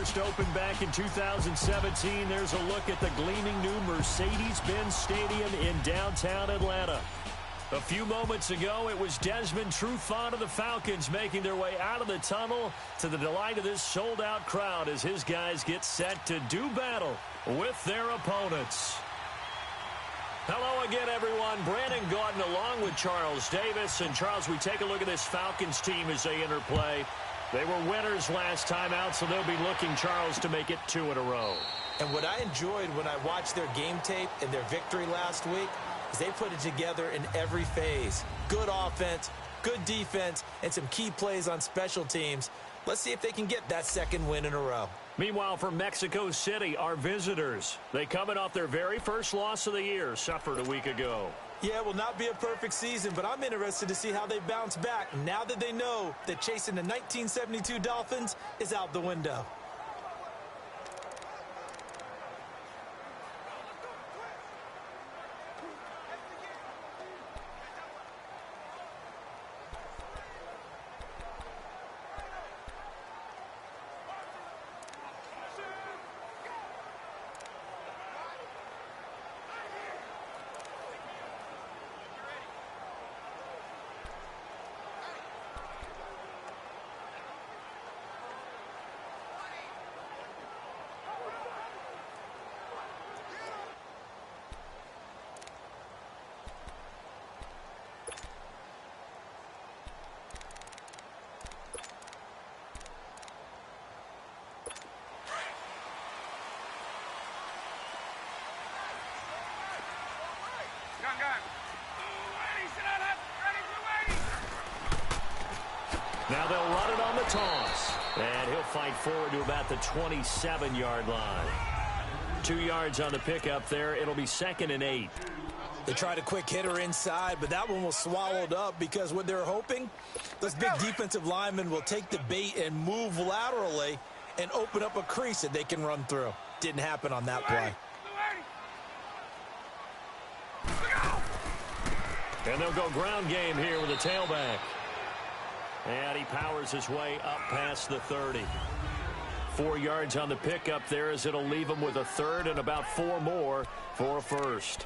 first opened back in 2017. There's a look at the gleaming new Mercedes-Benz Stadium in downtown Atlanta. A few moments ago, it was Desmond Trufant of the Falcons making their way out of the tunnel to the delight of this sold-out crowd as his guys get set to do battle with their opponents. Hello again, everyone. Brandon Gaudin along with Charles Davis. And, Charles, we take a look at this Falcons team as they enter play. They were winners last time out, so they'll be looking, Charles, to make it 2 in a row. And what I enjoyed when I watched their game tape and their victory last week is they put it together in every phase. Good offense, good defense, and some key plays on special teams. Let's see if they can get that second win in a row. Meanwhile, from Mexico City, our visitors, they coming off their very first loss of the year, suffered a week ago. Yeah, it will not be a perfect season, but I'm interested to see how they bounce back now that they know that chasing the 1972 Dolphins is out the window. Now they'll run it on the toss. And he'll fight forward to about the 27-yard line. 2 yards on the pickup there. It'll be 2nd and 8. They tried a quick hitter inside, but that one was swallowed up because what they're hoping, those big defensive linemen will take the bait and move laterally and open up a crease that they can run through. Didn't happen on that play. And they'll go ground game here with a tailback. And he powers his way up past the 30. 4 yards on the pickup there as it'll leave him with a 3rd and about 4 more for a 1st.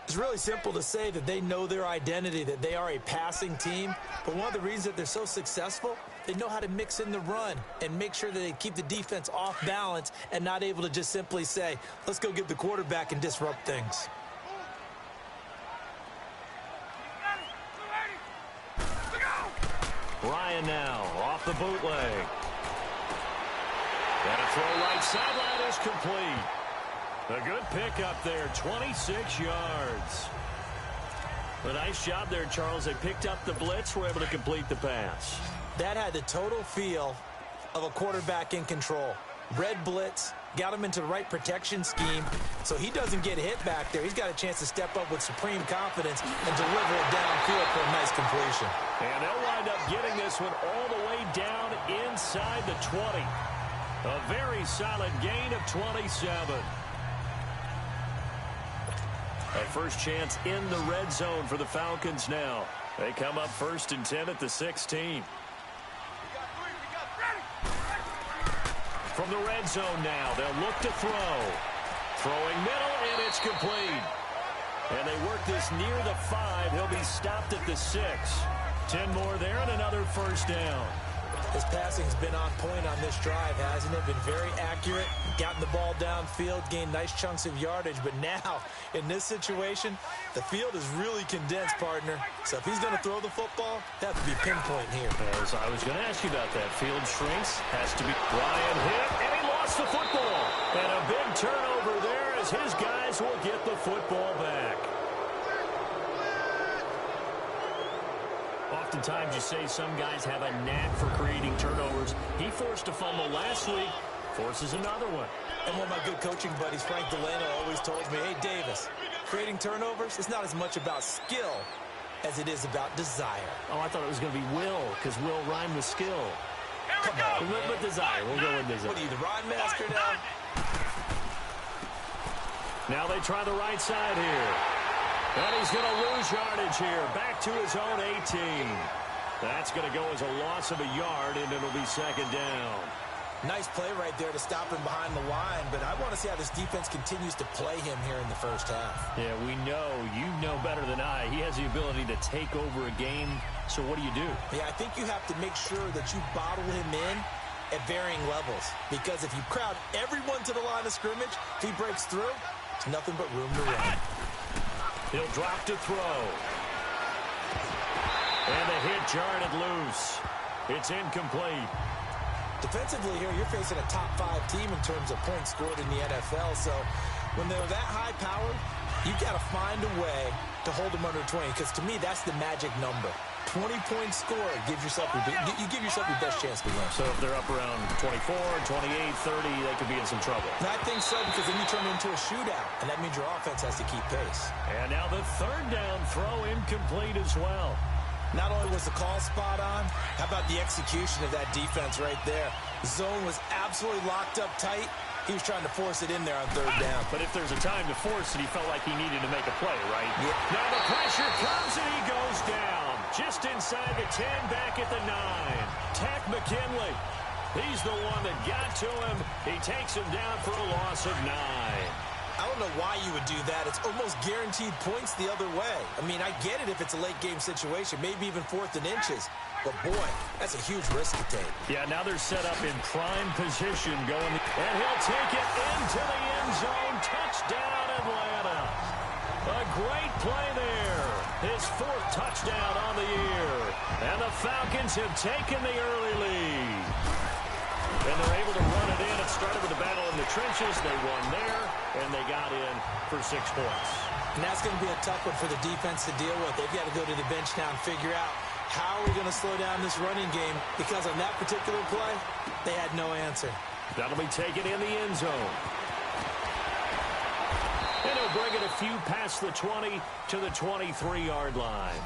It's really simple to say that they know their identity, that they are a passing team. But one of the reasons that they're so successful, they know how to mix in the run and make sure that they keep the defense off balance and not able to just simply say, let's go get the quarterback and disrupt things. Ryan now off the bootleg. And a throw right sideline is complete. A good pickup there, 26 yards. A nice job there, Charles. They picked up the blitz, were able to complete the pass. That had the total feel of a quarterback in control. Red blitz, got him into the right protection scheme, so he doesn't get hit back there. He's got a chance to step up with supreme confidence and deliver it downfield for a nice completion. And they'll wind up getting this one all the way down inside the 20. A very solid gain of 27. A first chance in the red zone for the Falcons now. They come up 1st and 10 at the 16. From the red zone now, they'll look to throw. Throwing middle, and it's complete. And they work this near the 5. He'll be stopped at the 6. 10 more there and another 1st down. His passing's been on point on this drive, hasn't it? Been very accurate, gotten the ball downfield, gained nice chunks of yardage. But now, in this situation, the field is really condensed, partner. So if he's going to throw the football, that would be pinpoint here. As I was going to ask you about that, field shrinks, has to be. Ryan hit, and he lost the football. And a big turnover there as his guys will get the football back. Oftentimes you say some guys have a knack for creating turnovers. He forced a fumble last week, forces another one. And one of my good coaching buddies, Frank Delano, always told me, hey, Davis, creating turnovers is not as much about skill as it is about desire. Oh, I thought it was going to be will, because will rhyme with skill. Come on, with desire. We'll go with desire. What are you, the rhyme master now? Now they try the right side here. And he's going to lose yardage here. Back to his own 18. That's going to go as a loss of a yard, and it'll be 2nd down. Nice play right there to stop him behind the line, but I want to see how this defense continues to play him here in the first half. Yeah, we know. You know better than I. He has the ability to take over a game, so what do you do? Yeah, I think you have to make sure that you bottle him in at varying levels, because if you crowd everyone to the line of scrimmage, if he breaks through, there's nothing but room to run. He'll drop to throw. And the hit jarred it loose. It's incomplete. Defensively here, you're facing a top-5 team in terms of points scored in the NFL, so when they're that high-powered, you got to find a way to hold them under 20, because to me, that's the magic number. 20 points scored, you give yourself your best chance to win. So if they're up around 24, 28, 30, they could be in some trouble. And I think so, because then you turn it into a shootout, and that means your offense has to keep pace. And now the third down throw incomplete as well. Not only was the call spot on, how about the execution of that defense right there? The zone was absolutely locked up tight. He was trying to force it in there on third down. But if there's a time to force it, he felt like he needed to make a play, right? Yeah. Now the pressure comes and he goes down. Just inside the 10, back at the 9. Tack McKinley. He's the one that got to him. He takes him down for a loss of 9. I don't know why you would do that. It's almost guaranteed points the other way. I mean, I get it if it's a late-game situation, maybe even 4th and inches. But, boy, that's a huge risk to take. Yeah, now they're set up in prime position going. And he'll take it into the end zone. Touchdown, Atlanta. A great play there. His 4th touchdown on the year. And the Falcons have taken the early lead. And they're able to run it in. It started with a battle in the trenches. They won there, and they got in for 6 points. And that's going to be a tough one for the defense to deal with. They've got to go to the bench now and figure out how are we going to slow down this running game, because on that particular play, they had no answer. That'll be taken in the end zone. And he'll bring it a few past the 20 to the 23-yard line.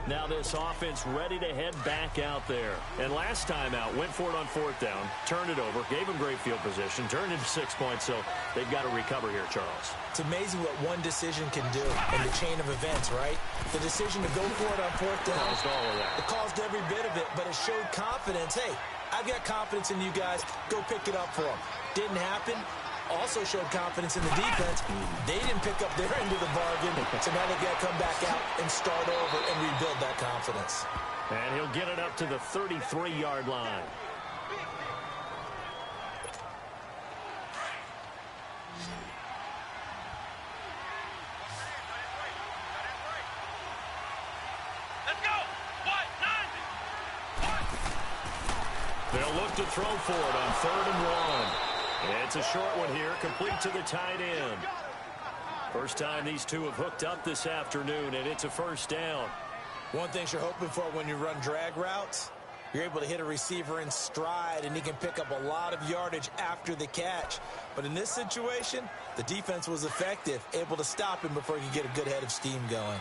Now this offense ready to head back out there. And last time out, went for it on 4th down, turned it over, gave them great field position, turned into 6 points, so they've got to recover here, Charles. It's amazing what one decision can do in the chain of events, right? The decision to go for it on 4th down. Caused all of that. It caused every bit of it, but it showed confidence. Hey, I've got confidence in you guys. Go pick it up for them. Didn't happen. Also showed confidence in the defense. They didn't pick up their end of the bargain, so now they've got to come back out and start over and rebuild that confidence. And he'll get it up to the 33-yard line. Let's go! What? 90! They'll look to throw for it on 3rd and 1. It's a short one here, complete to the tight end. First time these two have hooked up this afternoon, and it's a first down. One thing you're hoping for when you run drag routes, you're able to hit a receiver in stride, and he can pick up a lot of yardage after the catch. But in this situation, the defense was effective, able to stop him before he could get a good head of steam going.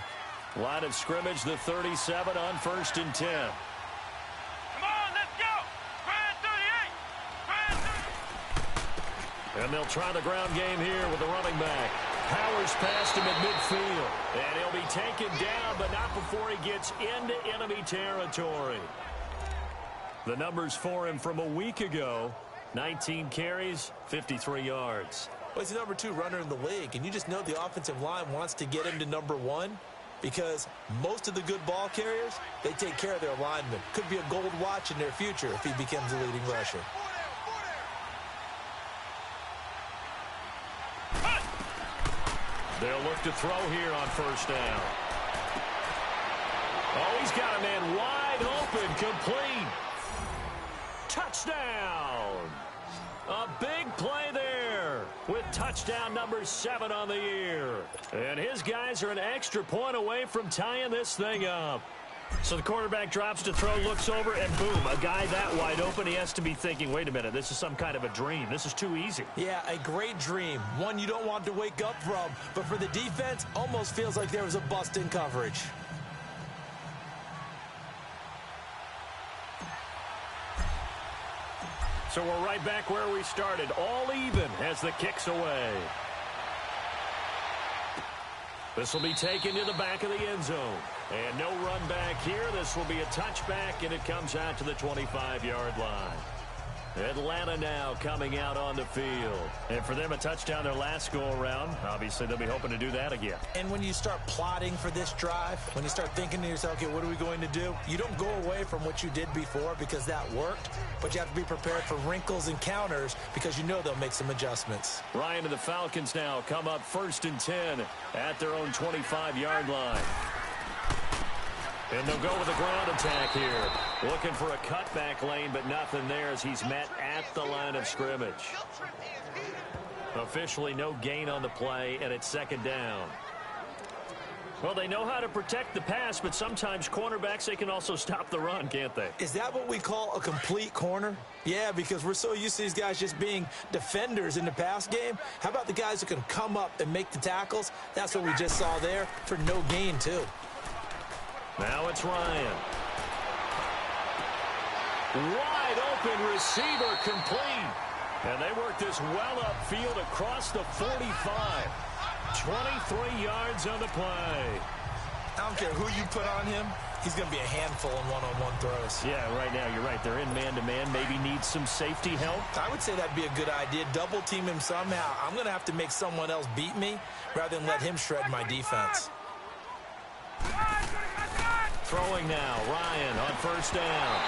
Line of scrimmage, the 37 on 1st and 10. And they'll try the ground game here with the running back. Powers past him at midfield. And he'll be taken down, but not before he gets into enemy territory. The numbers for him from a week ago, 19 carries, 53 yards. Well, he's the number 2 runner in the league, and you just know the offensive line wants to get him to number 1 because most of the good ball carriers, they take care of their linemen. Could be a gold watch in their future if he becomes the leading rusher. They'll look to throw here on 1st down. Oh, he's got a man wide open, complete. Touchdown. A big play there with touchdown number 7 on the year. And his guys are an extra point away from tying this thing up. So the quarterback drops to throw, looks over, and boom, a guy that wide open, he has to be thinking, wait a minute, this is some kind of a dream. This is too easy. Yeah, a great dream. One you don't want to wake up from. But for the defense, almost feels like there was a bust in coverage. So we're right back where we started, all even as the kick's away. This will be taken to the back of the end zone. And no run back here. This will be a touchback, and it comes out to the 25-yard line. Atlanta now coming out on the field. And for them, a touchdown their last go-around. Obviously, they'll be hoping to do that again. And when you start plotting for this drive, when you start thinking to yourself, okay, what are we going to do? You don't go away from what you did before because that worked, but you have to be prepared for wrinkles and counters because you know they'll make some adjustments. Ryan and the Falcons now come up 1st and 10 at their own 25-yard line. And they'll go with a ground attack here. Looking for a cutback lane, but nothing there as he's met at the line of scrimmage. Officially no gain on the play, and it's 2nd down. Well, they know how to protect the pass, but sometimes cornerbacks, they can also stop the run, can't they? Is that what we call a complete corner? Yeah, because we're so used to these guys just being defenders in the pass game. How about the guys who can come up and make the tackles? That's what we just saw there for no gain, too. Now it's Ryan. Wide open receiver complete. And they work this well upfield across the 45. 23 yards on the play. I don't care who you put on him. He's going to be a handful in one-on-one throws. Yeah, right now you're right. They're in man-to-man. Maybe needs some safety help. I would say that'd be a good idea. Double team him somehow. I'm going to have to make someone else beat me rather than let him shred my defense. Throwing now, Ryan on 1st down.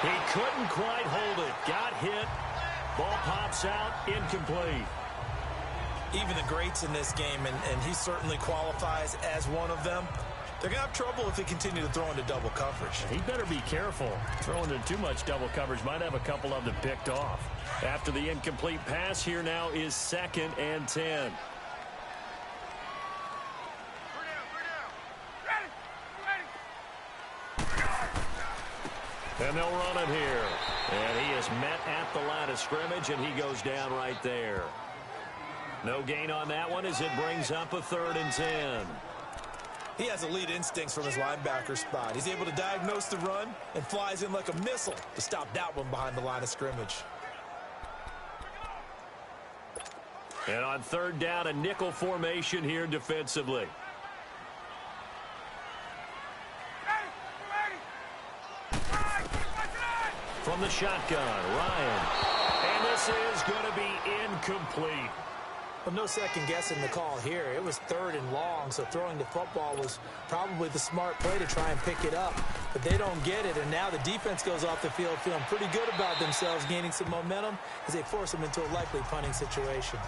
He couldn't quite hold it. Got hit. Ball pops out, incomplete. Even the greats in this game, and he certainly qualifies as one of them, they're going to have trouble if they continue to throw into double coverage. He better be careful. Throwing into too much double coverage might have a couple of them picked off. After the incomplete pass, here now is 2nd and 10. And they'll run it here. And he is met at the line of scrimmage, and he goes down right there. No gain on that one as it brings up a 3rd and 10. He has elite instincts from his linebacker spot. He's able to diagnose the run and flies in like a missile to stop that one behind the line of scrimmage. And on 3rd down, a nickel formation here defensively. From the shotgun, Ryan. And this is going to be incomplete. Well, no second guessing the call here. It was 3rd and long, so throwing the football was probably the smart play to try and pick it up. But they don't get it, and now the defense goes off the field feeling pretty good about themselves, gaining some momentum as they force them into a likely punting situation.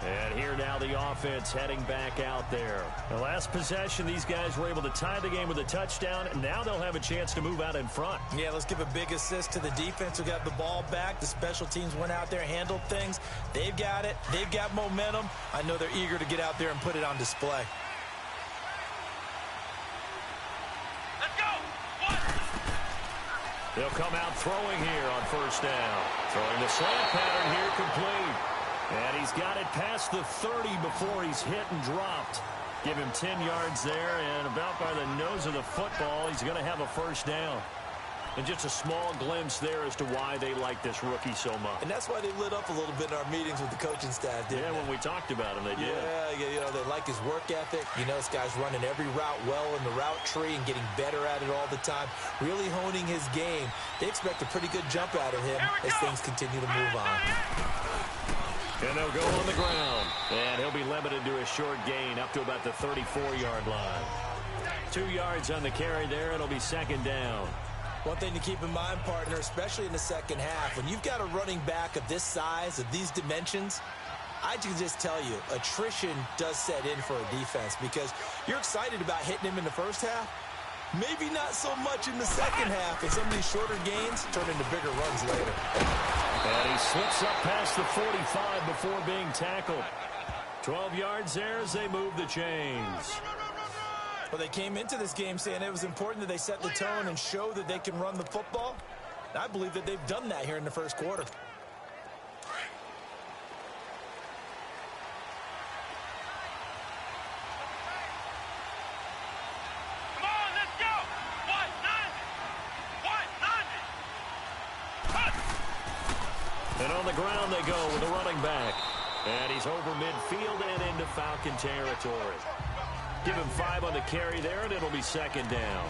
And here now the offense heading back out there. The last possession, these guys were able to tie the game with a touchdown, and now they'll have a chance to move out in front. Yeah, let's give a big assist to the defense who got the ball back. The special teams went out there, handled things. They've got it. They've got momentum. I know they're eager to get out there and put it on display. Let's go. What? They'll come out throwing here on 1st down. Throwing the slant pattern here complete. And he's got it past the 30 before he's hit and dropped. Give him 10 yards there, and about by the nose of the football, he's going to have a 1st down. And just a small glimpse there as to why they like this rookie so much. And that's why they lit up a little bit in our meetings with the coaching staff, didn't they? When we talked about him, they did. Yeah, you know, they like his work ethic. You know, this guy's running every route well in the route tree and getting better at it all the time, really honing his game. They expect a pretty good jump out of him as things continue to move on. And they'll go on the ground. And he'll be limited to a short gain up to about the 34-yard line. 2 yards on the carry there. It'll be 2nd down. One thing to keep in mind, partner, especially in the second half, when you've got a running back of this size, of these dimensions, I can just tell you, attrition does set in for a defense because you're excited about hitting him in the first half. Maybe not so much in the second half, and some of these shorter gains turn into bigger runs later. And he slips up past the 45 before being tackled. 12 yards there as they move the chains. Well, they came into this game saying it was important that they set the tone and show that they can run the football. And I believe that they've done that here in the first quarter. Come on, let's go. What? 90. And on the ground they go with the running back. And he's over midfield and into Falcon territory. Give him 5 on the carry there, and it'll be second down.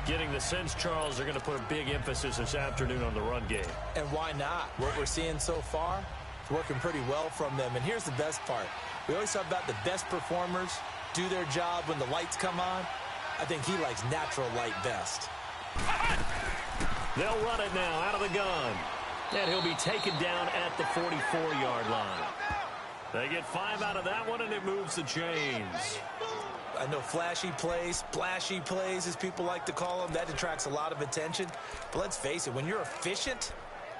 Getting the sense, Charles, they're going to put a big emphasis this afternoon on the run game. And why not? What we're seeing so far is working pretty well from them. And here's the best part. We always talk about the best performers do their job when the lights come on. I think he likes natural light best. They'll run it now out of the gun. And he'll be taken down at the 44-yard line. They get 5 out of that one, and it moves the chains. I know flashy plays, splashy plays, as people like to call them, that attracts a lot of attention. But let's face it, when you're efficient,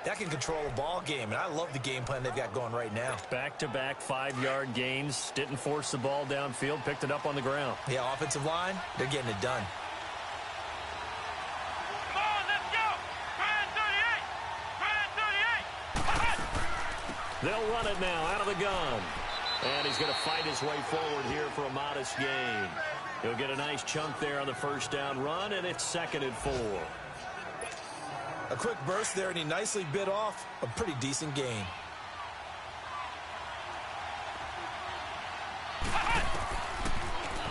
that can control a ball game. And I love the game plan they've got going right now. Back-to-back 5-yard gains. Didn't force the ball downfield. Picked it up on the ground. Yeah, offensive line, they're getting it done. Come on, let's go. Try 38. They'll run it now out of the gun. And he's going to fight his way forward here for a modest gain. He'll get a nice chunk there on the first down run, and it's 2nd and 4. A quick burst there, and he nicely bit off a pretty decent gain.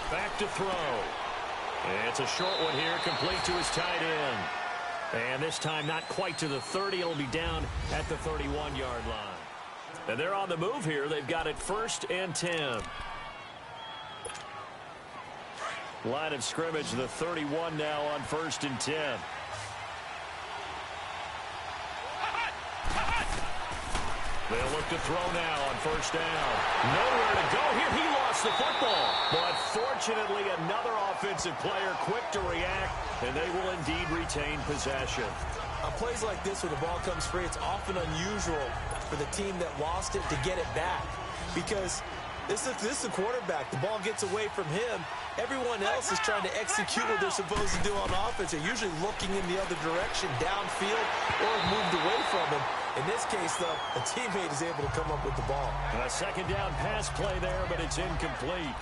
Back to throw. It's a short one here, complete to his tight end. And this time not quite to the 30. It'll be down at the 31-yard line. And they're on the move here. They've got it 1st and 10. Line of scrimmage, the 31 now on 1st and 10. They'll look to throw now on 1st down. Nowhere to go here. He lost the football. But fortunately, another offensive player quick to react, and they will indeed retain possession. On plays like this where the ball comes free, it's often unusual for the team that lost it to get it back. Because this is the quarterback. The ball gets away from him. Everyone else is trying to execute what they're supposed to do on offense. They're usually looking in the other direction, downfield, or moved away from him. In this case, though, a teammate is able to come up with the ball. A 2nd down pass play there, but it's incomplete.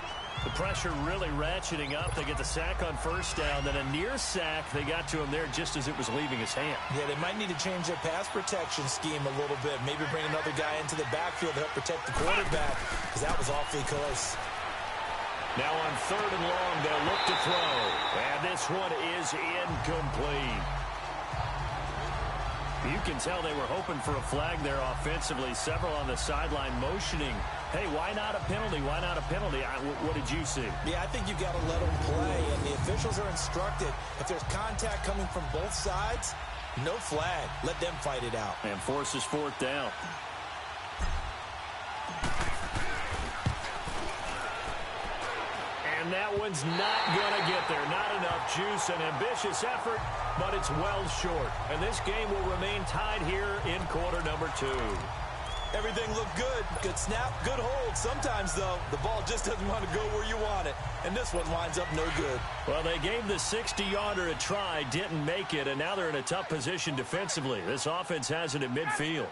The pressure really ratcheting up. They get the sack on 1st down, then a near sack. They got to him there just as it was leaving his hand. Yeah, they might need to change their pass protection scheme a little bit. Maybe bring another guy into the backfield to help protect the quarterback, because that was awfully close. Now on 3rd and long, they'll look to throw. And this one is incomplete. You can tell they were hoping for a flag there offensively. Several on the sideline motioning. Hey, why not a penalty? Why not a penalty? What did you see? Yeah, I think you've got to let them play, and the officials are instructed. If there's contact coming from both sides, no flag. Let them fight it out. And forces 4th down. And that one's not going to get there. Not enough juice. An ambitious effort, but it's well short. And this game will remain tied here in quarter number 2. Everything looked good. Good snap, good hold. Sometimes, though, the ball just doesn't want to go where you want it. And this one winds up no good. Well, they gave the 60-yarder a try, didn't make it, and now they're in a tough position defensively. This offense has it at midfield.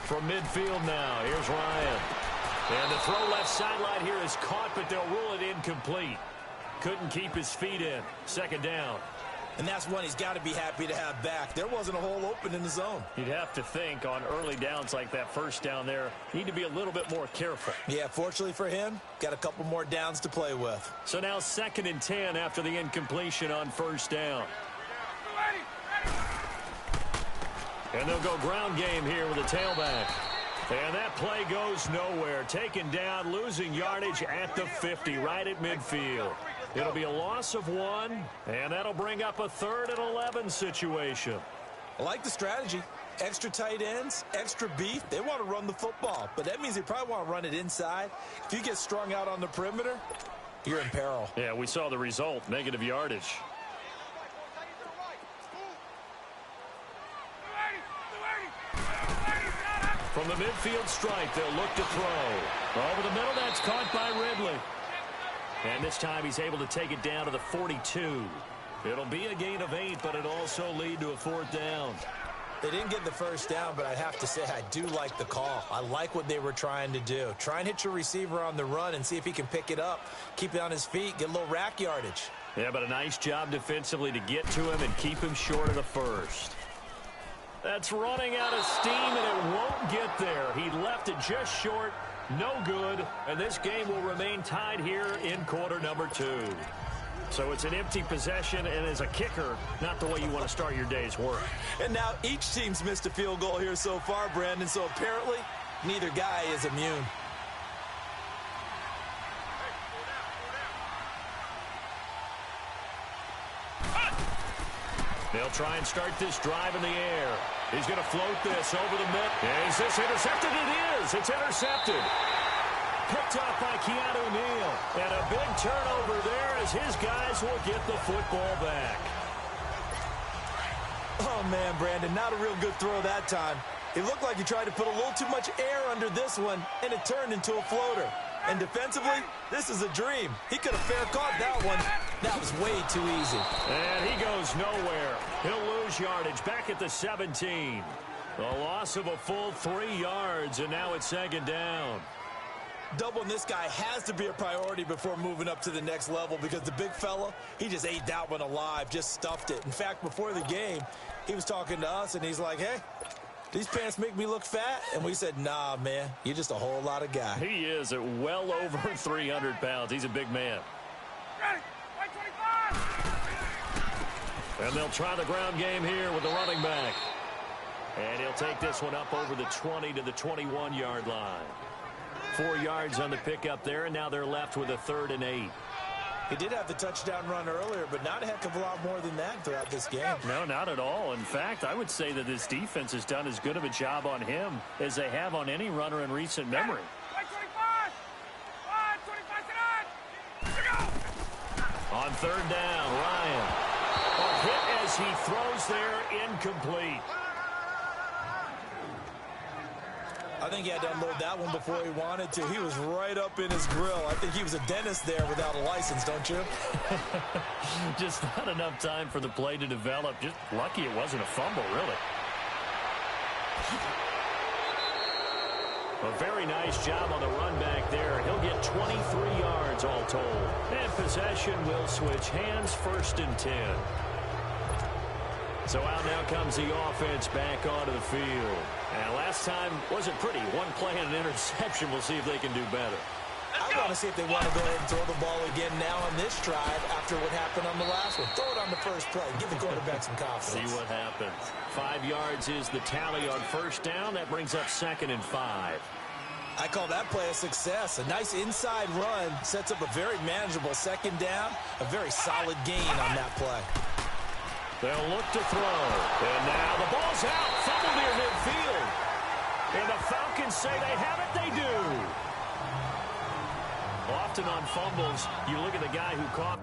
From midfield now, here's Ryan. And the throw left sideline here is caught, but they'll rule it incomplete. Couldn't keep his feet in. 2nd down. And that's one he's got to be happy to have back. There wasn't a hole open in the zone. You'd have to think on early downs like that 1st down there, need to be a little bit more careful. Yeah, fortunately for him, got a couple more downs to play with. So now 2nd and 10 after the incompletion on 1st down. And they'll go ground game here with a tailback. And that play goes nowhere. Taken down, losing yardage at the 50, right at midfield. It'll be a loss of 1, and that'll bring up a 3rd and 11 situation. I like the strategy. Extra tight ends, extra beef. They want to run the football, but that means they probably want to run it inside. If you get strung out on the perimeter, you're in peril. Yeah, we saw the result, negative yardage. From the midfield stripe, they'll look to throw. Over the middle, that's caught by Ridley. And this time he's able to take it down to the 42. It'll be a gain of 8, but it'll also lead to a 4th down. They didn't get the 1st down, but I have to say I do like the call. I like what they were trying to do. Try and hit your receiver on the run and see if he can pick it up. Keep it on his feet, get a little rack yardage. Yeah, but a nice job defensively to get to him and keep him short of the 1st. That's running out of steam, and it won't get there. He left it just short. No good. And this game will remain tied here in quarter number 2. So it's an empty possession, and as a kicker, not the way you want to start your day's work. And now each team's missed a field goal here so far, Brandon, so apparently neither guy is immune. They'll try and start this drive in the air. He's going to float this over the middle. Is this intercepted? It is. It's intercepted. Picked off by Keanu Neal. And a big turnover there as his guys will get the football back. Oh, man, Brandon, not a real good throw that time. It looked like he tried to put a little too much air under this one, and it turned into a floater. And defensively, this is a dream. He could have fair caught that one. That was way too easy. And he goes nowhere. He'll lose yardage back at the 17. The loss of a full 3 yards, and now it's second down. Doubling this guy has to be a priority before moving up to the next level because the big fella, he just ate that one alive, just stuffed it. In fact, before the game, he was talking to us, and he's like, hey, these pants make me look fat? And we said, nah, man, you're just a whole lot of guy. He is at well over 300 pounds. He's a big man. And they'll try the ground game here with the running back. And he'll take this one up over the 20 to the 21-yard line. 4 yards on the pickup there, and now they're left with a 3rd and 8. He did have the touchdown run earlier, but not a heck of a lot more than that throughout this game. No, not at all. In fact, I would say that this defense has done as good of a job on him as they have on any runner in recent memory. On 3rd down, Ryan. A hit as he throws there, incomplete. I think he had to unload that one before he wanted to. He was right up in his grill. I think he was a dentist there without a license, don't you? Just not enough time for the play to develop. Just lucky it wasn't a fumble, really. A very nice job on the run back there. He'll get 23 yards all told. And possession will switch hands, 1st and 10. So out now comes the offense back onto the field. And last time wasn't pretty. One play and an interception. We'll see if they can do better. I want to see if they want to go ahead and throw the ball again now on this drive after what happened on the last one. Throw it on the first play. Give the quarterback some confidence. See what happens. 5 yards is the tally on 1st down. That brings up 2nd and 5. I call that play a success. A nice inside run sets up a very manageable 2nd down. A very solid gain on that play. They'll look to throw. And now the ball's out. Fumble near midfield. And the Falcons say they have it. They do. Often on fumbles, you look at the guy who caught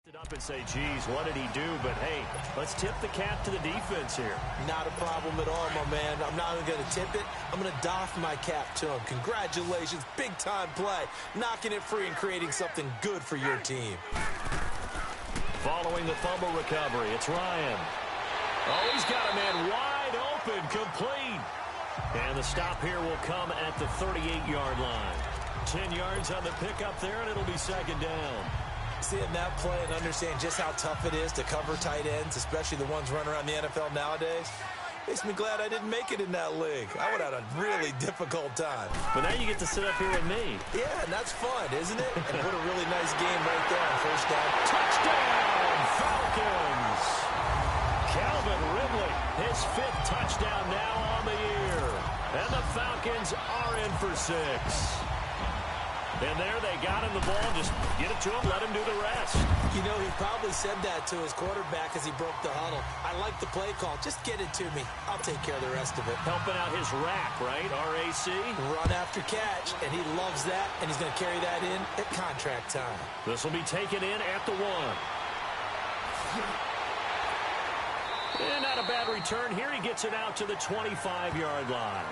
it up and say, geez, what did he do? But, hey, let's tip the cap to the defense here. Not a problem at all, my man. I'm not even going to tip it. I'm going to doff my cap to him. Congratulations. Big-time play. Knocking it free and creating something good for your team. Following the fumble recovery, it's Ryan. Oh, he's got a man wide open, complete. And the stop here will come at the 38-yard line. 10 yards on the pickup there, and it'll be 2nd down. Seeing that play and understand just how tough it is to cover tight ends, especially the ones running around the NFL nowadays, makes me glad I didn't make it in that league. I would have had a really difficult time. But now you get to sit up here with me. Yeah, and that's fun, isn't it? And what a really nice game right there on 1st down. Touchdown, Falcons! Calvin Ridley, his 5th touchdown now on the year. And the Falcons are in for 6. And there they got him the ball. Just get it to him, let him do the rest. You know, he probably said that to his quarterback as he broke the huddle. I like the play call. Just get it to me. I'll take care of the rest of it. Helping out his rack, right? RAC. Run after catch, and he loves that, and he's going to carry that in at contract time. This will be taken in at the 1. And not a bad return here. He gets it out to the 25-yard line.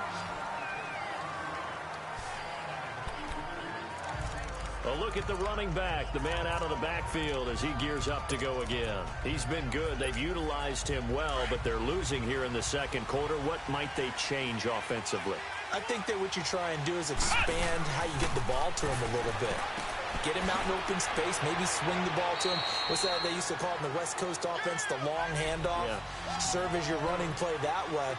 A look at the running back, the man out of the backfield as he gears up to go again. He's been good. They've utilized him well, but they're losing here in the 2nd quarter. What might they change offensively? I think that what you try and do is expand how you get the ball to him a little bit. Get him out in open space, maybe swing the ball to him. What's that they used to call it in the West Coast offense, the long handoff? Yeah. Serve as your running play that way,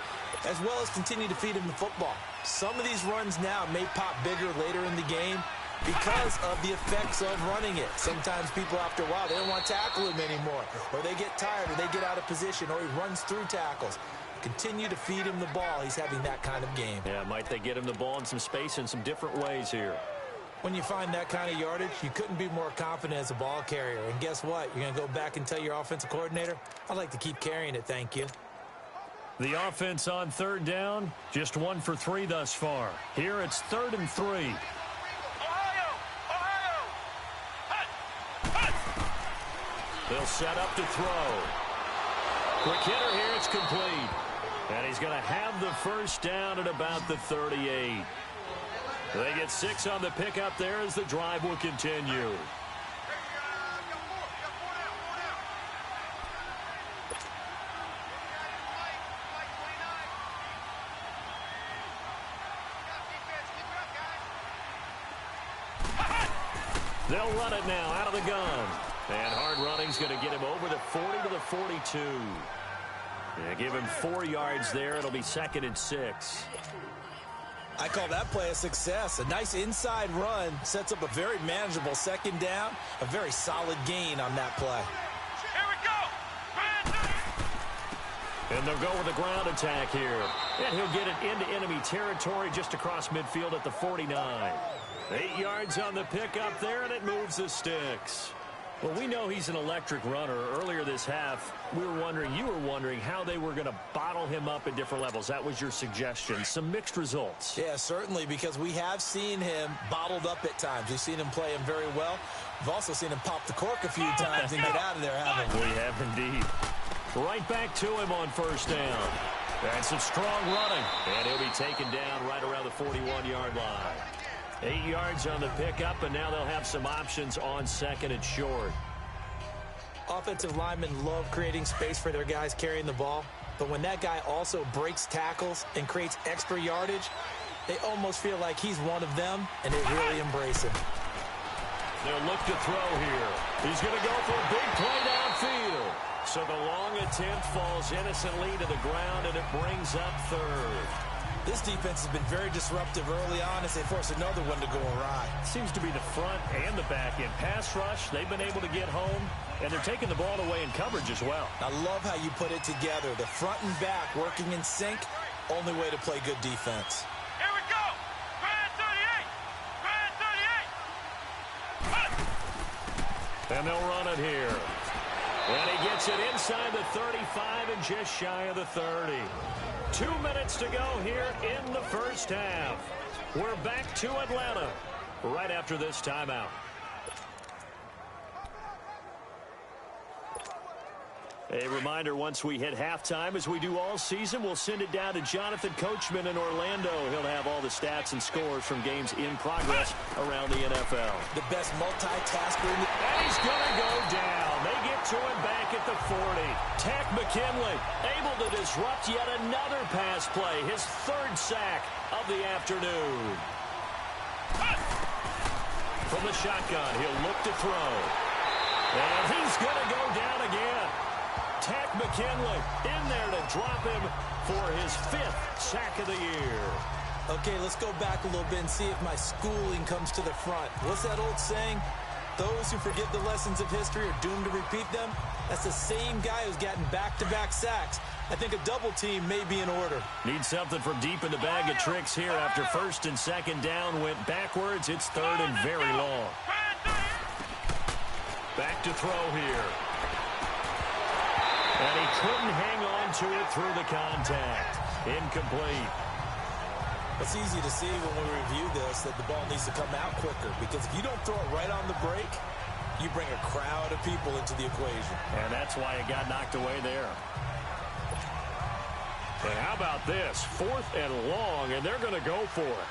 as well as continue to feed him the football. Some of these runs now may pop bigger later in the game because of the effects of running it. Sometimes people, after a while, they don't want to tackle him anymore, or they get tired, or they get out of position, or he runs through tackles. Continue to feed him the ball. He's having that kind of game. Yeah, might they get him the ball in some space in some different ways here. When you find that kind of yardage, you couldn't be more confident as a ball carrier. And guess what? You're going to go back and tell your offensive coordinator, I'd like to keep carrying it, thank you. The offense on third down, just 1 for 3 thus far. Here it's 3rd and 3. Ohio! Hut! Hut! They'll set up to throw. Quick hitter here, it's complete. And he's going to have the first down at about the 38. They get 6 on the pickup there as the drive will continue. They'll run it now out of the gun. And hard running's going to get him over the 40 to the 42. Yeah, give him 4 yards there. It'll be 2nd and 6. I call that play a success. A nice inside run sets up a very manageable 2nd down. A very solid gain on that play. Here we go! And they'll go with a ground attack here. And he'll get it into enemy territory just across midfield at the 49. 8 yards on the pickup there, and it moves the sticks. Well, we know he's an electric runner. Earlier this half, you were wondering how they were going to bottle him up at different levels. That was your suggestion. Some mixed results. Yeah, certainly, because we have seen him bottled up at times. We've seen him play him very well. We've also seen him pop the cork a few times and get out of there, haven't we? We have indeed. Right back to him on first down. And some strong running. And he'll be taken down right around the 41-yard line. 8 yards on the pickup, and now they'll have some options on 2nd and short. Offensive linemen love creating space for their guys carrying the ball, but when that guy also breaks tackles and creates extra yardage, they almost feel like he's one of them, and they really embrace him. They'll look to throw here. He's going to go for a big play downfield. So the long attempt falls innocently to the ground, and it brings up 3rd. This defense has been very disruptive early on as they force another one to go awry. Seems to be the front and the back end. Pass rush, they've been able to get home, and they're taking the ball away in coverage as well. I love how you put it together. The front and back working in sync, only way to play good defense. Here we go! Grand 38! Grand 38! And they'll run it here. And he gets it inside the 35 and just shy of the 30. 2 minutes to go here in the first half. We're back to Atlanta right after this timeout. A reminder, once we hit halftime, as we do all season, we'll send it down to Jonathan Coachman in Orlando. He'll have all the stats and scores from games in progress around the NFL. The best multitasker in the... And he's going to go down. They get to him back at the 40. Takk McKinley able to disrupt yet another pass play. His 3rd sack of the afternoon. From the shotgun, he'll look to throw. And he's going to go down again. Takk McKinley in there to drop him for his 5th sack of the year. Okay, let's go back a little bit and see if my schooling comes to the front. What's that old saying? Those who forget the lessons of history are doomed to repeat them. That's the same guy who's gotten back-to-back sacks. I think a double team may be in order. Need something from deep in the bag of tricks here. After 1st and 2nd down went backwards, it's 3rd and very long. Back to throw here. And he couldn't hang on to it through the contact. Incomplete. It's easy to see when we review this that the ball needs to come out quicker, because if you don't throw it right on the break, you bring a crowd of people into the equation. And that's why it got knocked away there. And how about this? 4th and long, and they're going to go for it.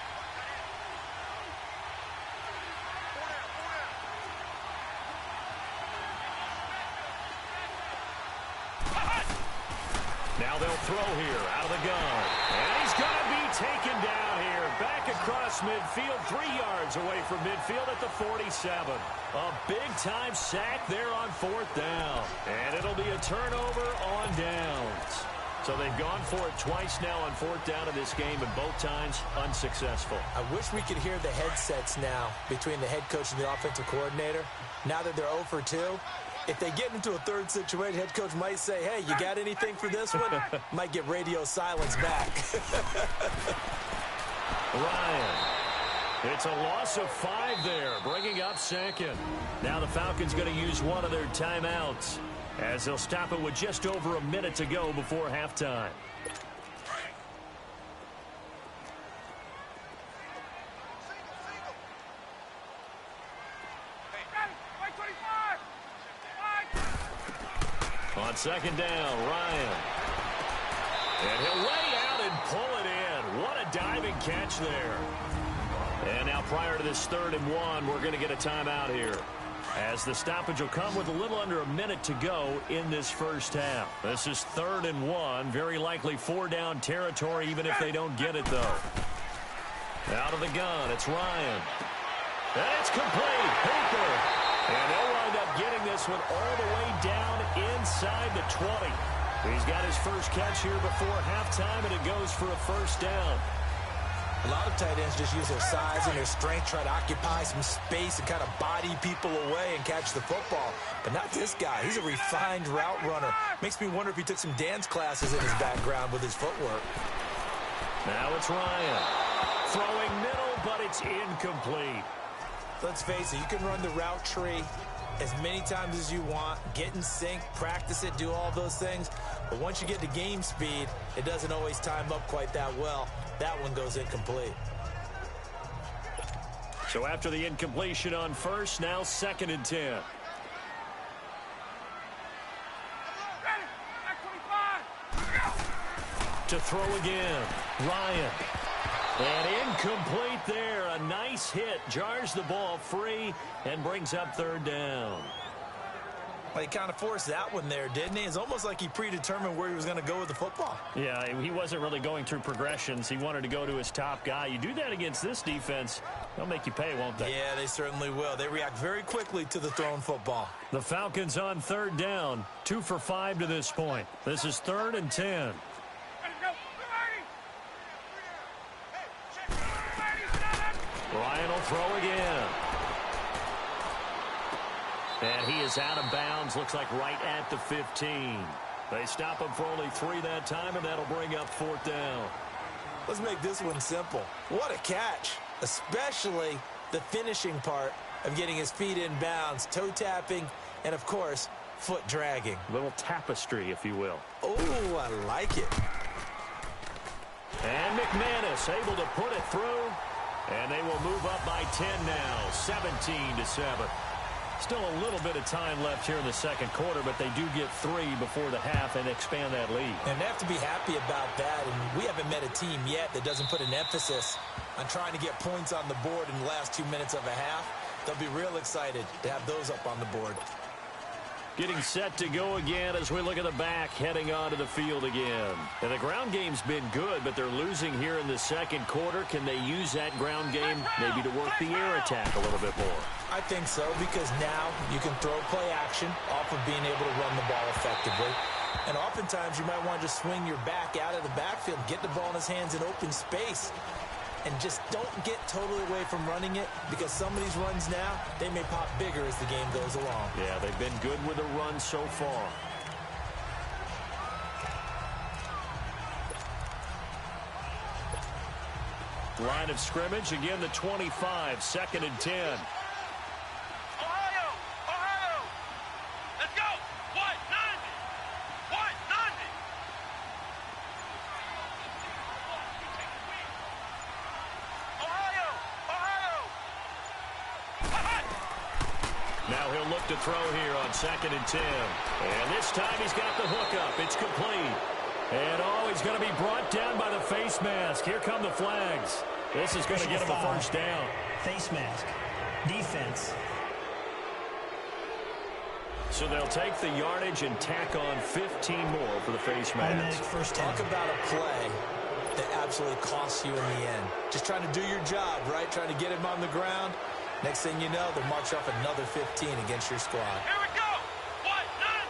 Now they'll throw here out of the gun. And he's going to be taken down here back across midfield, 3 yards away from midfield at the 47. A big-time sack there on 4th down. And it'll be a turnover on downs. So they've gone for it twice now on 4th down in this game, and both times unsuccessful. I wish we could hear the headsets now between the head coach and the offensive coordinator. Now that they're 0 for 2, if they get into a third situation, head coach might say, hey, you got anything for this one? Might get radio silence back. Ryan. It's a loss of 5 there, bringing up 2nd. Now the Falcons going to use one of their timeouts, as they'll stop it with just over a minute to go before halftime. On 2nd down, Ryan. And he'll lay out and pull it in. What a diving catch there. And now prior to this 3rd and 1, we're going to get a timeout here, as the stoppage will come with a little under a minute to go in this first half. This is 3rd and 1, very likely 4-down territory, even if they don't get it, though. Out of the gun, it's Ryan. And it's complete. Hooper. And they'll wind up getting this one all the way down inside the 20. He's got his first catch here before halftime, and it goes for a 1st down. A lot of tight ends just use their size and their strength, try to occupy some space and kind of body people away and catch the football. But not this guy. He's a refined route runner. Makes me wonder if he took some dance classes in his background with his footwork. Now it's Ryan. Throwing middle, but it's incomplete. Let's face it, you can run the route tree as many times as you want, get in sync, practice it, do all those things. But once you get to game speed, it doesn't always time up quite that well. That one goes incomplete. So after the incompletion on 1st, now 2nd and 10. To throw again, Ryan. And incomplete there. A nice hit. Jars the ball free and brings up 3rd down. Well, he kind of forced that one there, didn't he? It's almost like he predetermined where he was going to go with the football. Yeah, he wasn't really going through progressions. He wanted to go to his top guy. You do that against this defense, they'll make you pay, won't they? Yeah, they certainly will. They react very quickly to the thrown football. The Falcons on 3rd down. 2 for 5 to this point. This is 3rd and 10. Ryan will throw again. And he is out of bounds, looks like right at the 15. They stop him for only 3 that time, and that'll bring up 4th down. Let's make this one simple. What a catch, especially the finishing part of getting his feet in bounds, toe tapping, and, of course, foot dragging. A little tapestry, if you will. Oh, I like it. And McManus able to put it through, and they will move up by 10 now, 17-7. Still a little bit of time left here in the 2nd quarter, but they do get 3 before the half and expand that lead. And they have to be happy about that. And we haven't met a team yet that doesn't put an emphasis on trying to get points on the board in the last 2 minutes of a half. They'll be real excited to have those up on the board. Getting set to go again as we look at the back, heading onto the field again. And the ground game's been good, but they're losing here in the 2nd quarter. Can they use that ground game maybe to work the air attack a little bit more? I think so, because now you can throw play action off of being able to run the ball effectively. And oftentimes you might want to just swing your back out of the backfield, get the ball in his hands in open space, and just don't get totally away from running it, because some of these runs now, they may pop bigger as the game goes along. Yeah, they've been good with the run so far. Line of scrimmage, again the 25, 2nd and 10. Ohio! Ohio! Let's go! 190! 190! Ohio! Ohio! Now he'll look to throw here on 2nd and 10. And this time he's got the hookup. It's complete. And he's going to be brought down by the face mask. Here come the flags. This is going to get him a 1st down. Face mask. Defense. So they'll take the yardage and tack on 15 more for the face mask. Automatic 1st down. Talk about a play that absolutely costs you in the end. Just trying to do your job, right? Trying to get him on the ground. Next thing you know, they'll march off another 15 against your squad. Here we go. What? 90.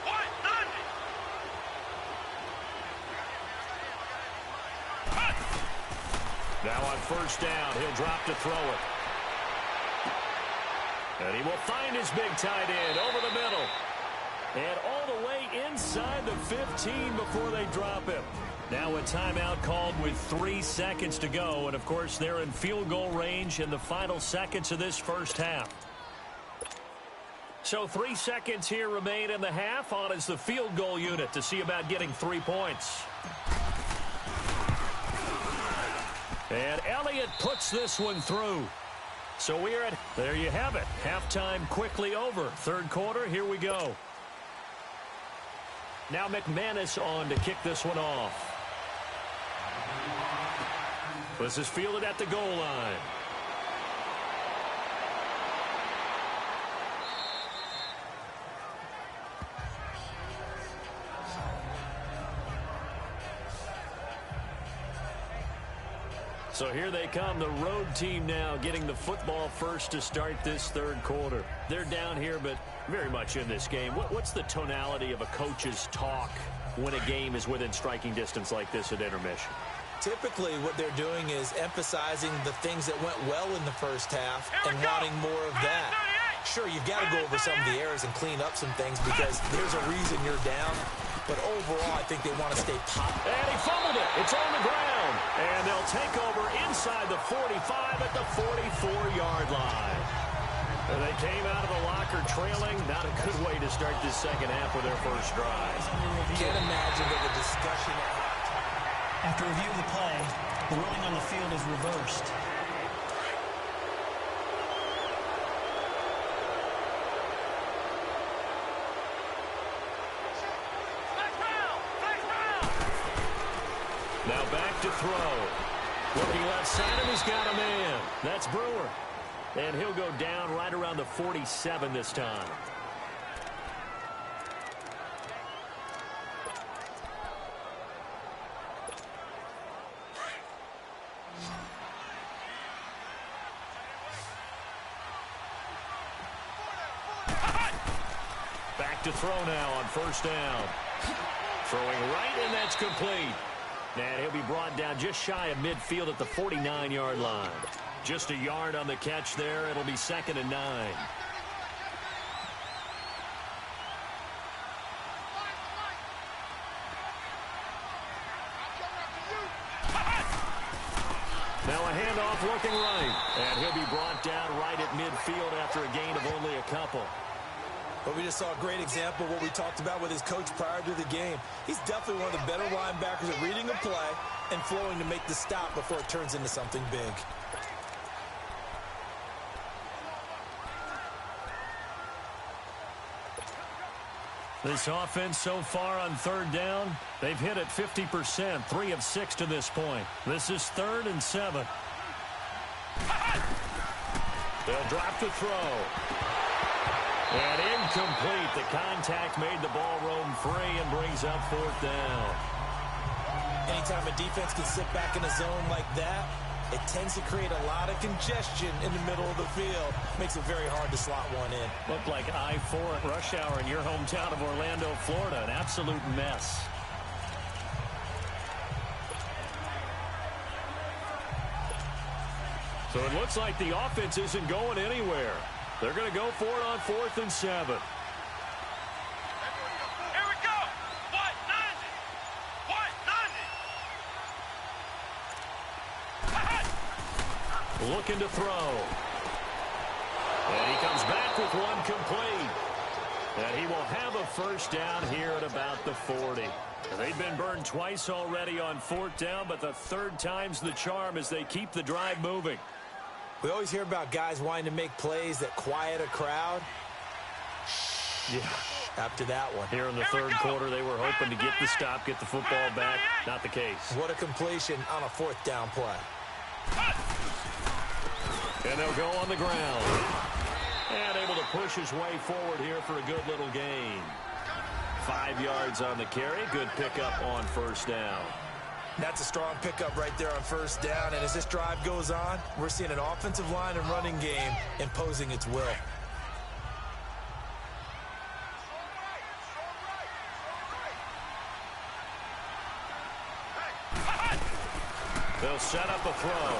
What? 90. Now on first down, he'll drop to throw it. And he will find his big tight end over the middle. And all the way inside the 15 before they drop him. Now a timeout called with 3 seconds to go. And, of course, they're in field goal range in the final seconds of this first half. So 3 seconds here remain in the half. On is the field goal unit to see about getting 3 points. And Elliott puts this one through. So we're at, there you have it. Halftime quickly over. Third quarter, here we go. Now McManus on to kick this one off. This is fielded at the goal line. So here they come, the road team now getting the football first to start this third quarter. They're down here, but very much in this game. What's the tonality of a coach's talk when a game is within striking distance like this at intermission? Typically, what they're doing is emphasizing the things that went well in the first half and wanting more of that. Sure, you've got to go over some of the errors and clean up some things because there's a reason you're down. But overall, I think they want to stay positive. And he fumbled it. It's on the ground. And they'll take over inside the 45 at the 44-yard line. And they came out of the locker trailing. Not a good way to start this second half with their first drive. Can't imagine that the discussion at halftime. After review of the play, the ruling on the field is reversed. Now back to throw. Looking left side, and he's got a man. That's Brewer. And he'll go down right around the 47 this time. Back to throw now on first down. Throwing right, and that's complete. And he'll be brought down just shy of midfield at the 49-yard line. Just a yard on the catch there. It'll be 2nd and 9. Now a handoff looking right. And he'll be brought down right at midfield after a gain of only a couple. But we just saw a great example of what we talked about with his coach prior to the game. He's definitely one of the better linebackers at reading a play and flowing to make the stop before it turns into something big. This offense so far on third down, they've hit it 50%, 3 of 6 to this point. This is 3rd and 7. They'll drop to throw. And incomplete. The contact made the ball roam free and brings up 4th down. Anytime a defense can sit back in a zone like that, it tends to create a lot of congestion in the middle of the field. Makes it very hard to slot one in. Looked like I-4 at rush hour in your hometown of Orlando, Florida. An absolute mess. So it looks like the offense isn't going anywhere. They're going to go for it on 4th and 7. Here we go. What? 90. What? 90. Looking to throw. And he comes back with one complete. And he will have a first down here at about the 40. They've been burned twice already on 4th down, but the 3rd time's the charm as they keep the drive moving. We always hear about guys wanting to make plays that quiet a crowd. Yeah. After that one. Here in the third quarter, they were hoping to get the stop, get the football back. Not the case. What a completion on a 4th down play. And they'll go on the ground. And able to push his way forward here for a good little gain. 5 yards on the carry. Good pickup on first down. That's a strong pickup right there on first down. And as this drive goes on, we're seeing an offensive line and running game imposing its will. They'll set up a throw.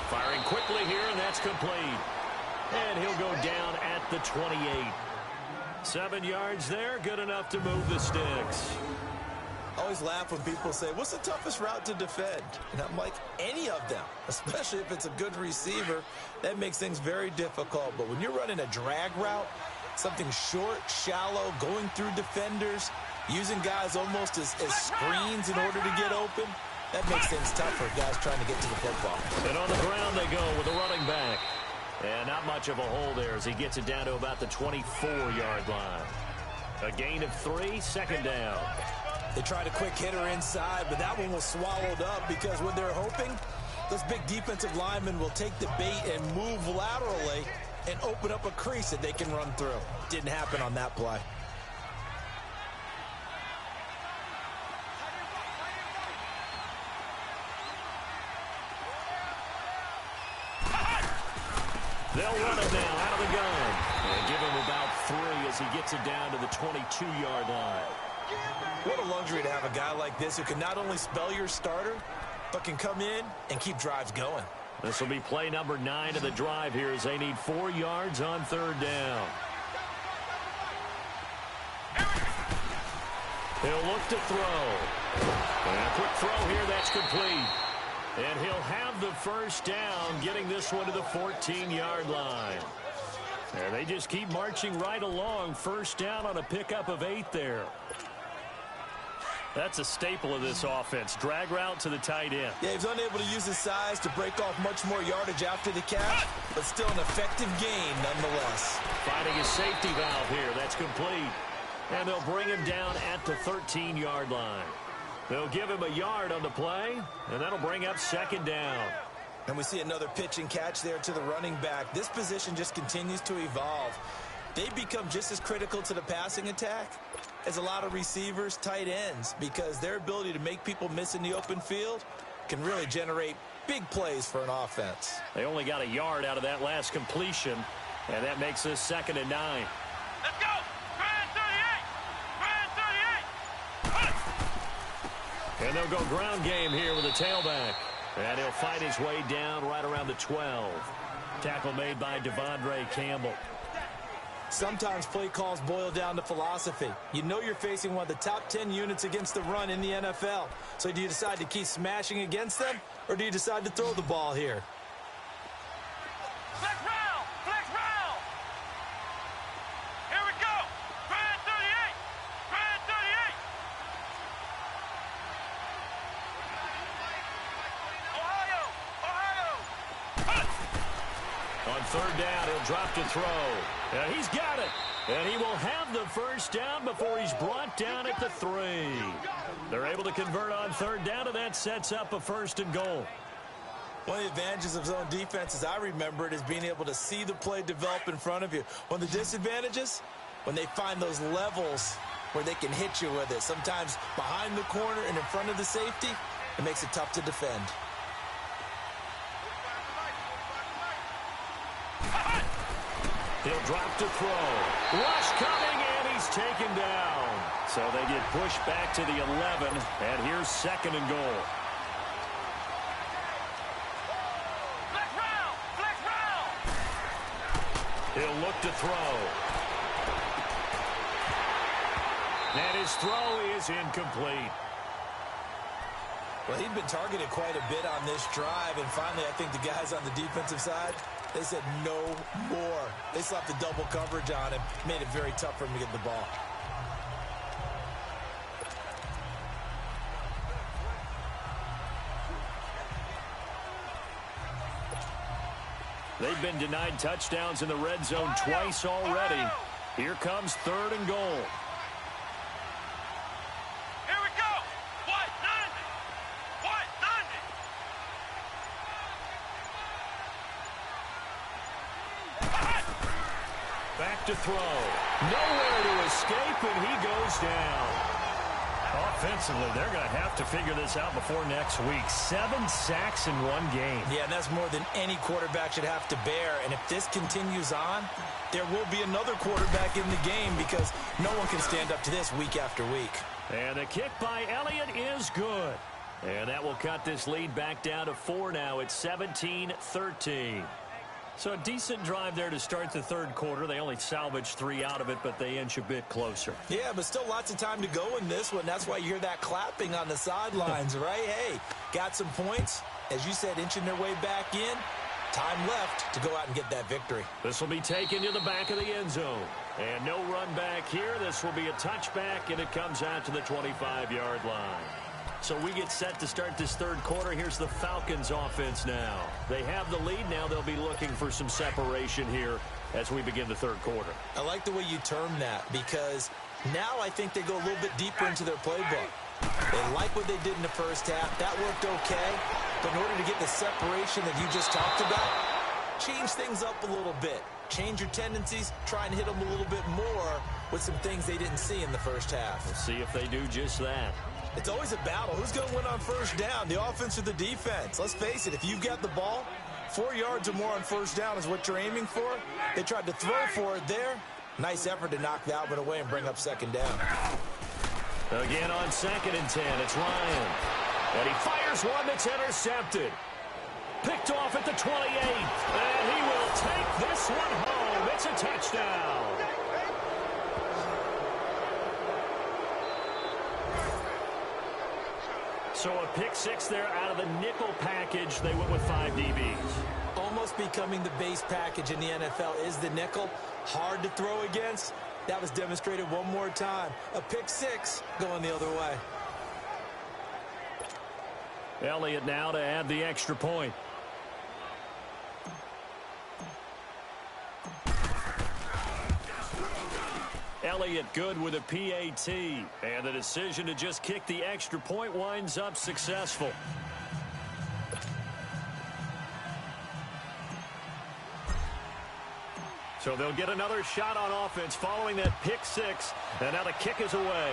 Firing quickly here, and that's complete. And he'll go down at the 28. 7 yards there, good enough to move the sticks. I always laugh when people say, what's the toughest route to defend? And I'm like, any of them, especially if it's a good receiver. That makes things very difficult. But when you're running a drag route, something short, shallow, going through defenders, using guys almost as screens in order to get open, that makes things tough for guys trying to get to the football. And on the ground they go with a running back. And not much of a hole there as he gets it down to about the 24-yard line. A gain of 3, second down. They tried a quick hitter inside, but that one was swallowed up because what they're hoping, those big defensive linemen will take the bait and move laterally and open up a crease that they can run through. Didn't happen on that play. They'll run it now out of the gun. And give him about 3 as he gets it down to the 22-yard line. What a luxury to have a guy like this who can not only spell your starter, but can come in and keep drives going. This will be play number 9 of the drive here as they need 4 yards on third down. He'll look to throw. And a quick throw here, that's complete. And he'll have the first down, getting this one to the 14-yard line. And they just keep marching right along. First down on a pickup of 8 there. That's a staple of this offense. Drag route to the tight end. Yeah, he's unable to use his size to break off much more yardage after the catch, but still an effective gain nonetheless. Finding his safety valve here. That's complete. And they'll bring him down at the 13-yard line. They'll give him a yard on the play, and that'll bring up second down. And we see another pitch and catch there to the running back. This position just continues to evolve. They become just as critical to the passing attack as a lot of receivers, tight ends, because their ability to make people miss in the open field can really generate big plays for an offense. They only got a yard out of that last completion, and that makes this 2nd and 9. Let's go! Grand 38! Grand 38! And they'll go ground game here with a tailback. And he'll fight his way down right around the 12. Tackle made by Devondre Campbell. Sometimes play calls boil down to philosophy. You know you're facing one of the top 10 units against the run in the NFL. So do you decide to keep smashing against them, or do you decide to throw the ball here? Flex round! Flex round! Here we go! Grand 38! Grand 38! Ohio! On third down, he'll drop to throw. And he's got it. And he will have the first down before he's brought down at the 3. They're able to convert on third down, and that sets up a 1st and goal. One of the advantages of zone defense, as I remember it, is being able to see the play develop in front of you. One of the disadvantages, when they find those levels where they can hit you with it, sometimes behind the corner and in front of the safety, it makes it tough to defend. He'll drop to throw. Rush coming, and he's taken down. So they get pushed back to the 11, and here's 2nd and goal. Flex round! Flex round! He'll look to throw. And his throw is incomplete. Well, he'd been targeted quite a bit on this drive, and finally I think the guys on the defensive side, they said no more. They slapped the double coverage on him, made it very tough for him to get the ball. They've been denied touchdowns in the red zone twice already. Here comes 3rd and goal. Here we go! What? 90! What? 90! Back to throw. Nowhere to escape, and he goes down. Offensively, they're going to have to figure this out before next week. 7 sacks in one game. Yeah, and that's more than any quarterback should have to bear. And if this continues on, there will be another quarterback in the game because no one can stand up to this week after week. And the kick by Elliott is good. And that will cut this lead back down to 4 now. It's 17-13. So a decent drive there to start the third quarter. They only salvaged 3 out of it, but they inch a bit closer. Yeah, but still lots of time to go in this one. That's why you hear that clapping on the sidelines, right? Hey, got some points. As you said, inching their way back in. Time left to go out and get that victory. This will be taken to the back of the end zone. And no run back here. This will be a touchback, and it comes out to the 25-yard line. So we get set to start this third quarter. Here's the Falcons offense now. They have the lead. Now they'll be looking for some separation here as we begin the third quarter. I like the way you term that because now I think they go a little bit deeper into their playbook. They like what they did in the first half. That worked okay. But in order to get the separation that you just talked about, change things up a little bit. Change your tendencies. Try and hit them a little bit more with some things they didn't see in the first half. We'll see if they do just that. It's always a battle. Who's going to win on first down, the offense or the defense? Let's face it, if you've got the ball, 4 yards or more on first down is what you're aiming for. They tried to throw for it there. Nice effort to knock that one away and bring up second down. Again on 2nd and 10, it's Ryan. And he fires one that's intercepted. Picked off at the 28. And he will take this one home. It's a touchdown. So a pick 6 there out of the nickel package. They went with 5 DBs. Almost becoming the base package in the NFL is the nickel. Hard to throw against. That was demonstrated one more time. A pick 6 going the other way. Elliott now to add the extra point. Elliott good with a PAT. And the decision to just kick the extra point winds up successful. So they'll get another shot on offense following that pick 6. And now the kick is away.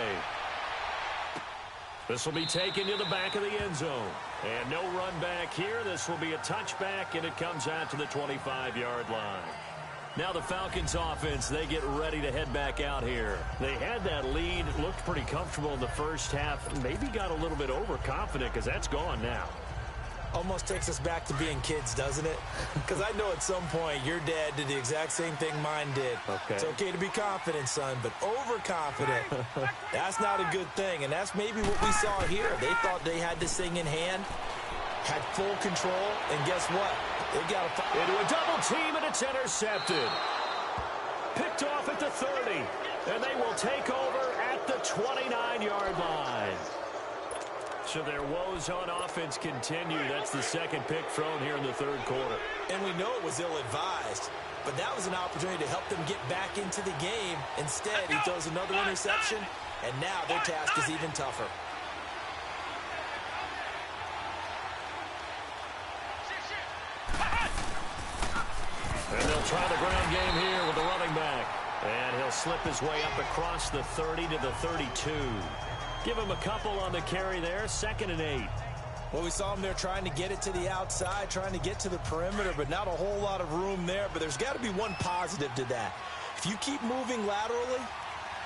This will be taken to the back of the end zone. And no run back here. This will be a touchback, and it comes out to the 25-yard line. Now the Falcons offense, they get ready to head back out here. They had that lead, looked pretty comfortable in the first half, maybe got a little bit overconfident because that's gone now. Almost takes us back to being kids, doesn't it? Because I know at some point your dad did the exact same thing mine did. Okay. It's okay to be confident, son, but overconfident, that's not a good thing. And that's maybe what we saw here. They thought they had this thing in hand, had full control, and guess what? They got into a double team, and it's intercepted. Picked off at the 30, and they will take over at the 29-yard line. So their woes on offense continue. That's the second pick thrown here in the third quarter. And we know it was ill-advised, but that was an opportunity to help them get back into the game. Instead, he throws another interception, and now their task is even tougher. And they'll try the ground game here with the running back. And he'll slip his way up across the 30 to the 32. Give him a couple on the carry there, 2nd and 8. Well, we saw him there trying to get it to the outside, trying to get to the perimeter, but not a whole lot of room there. But there's got to be one positive to that. If you keep moving laterally,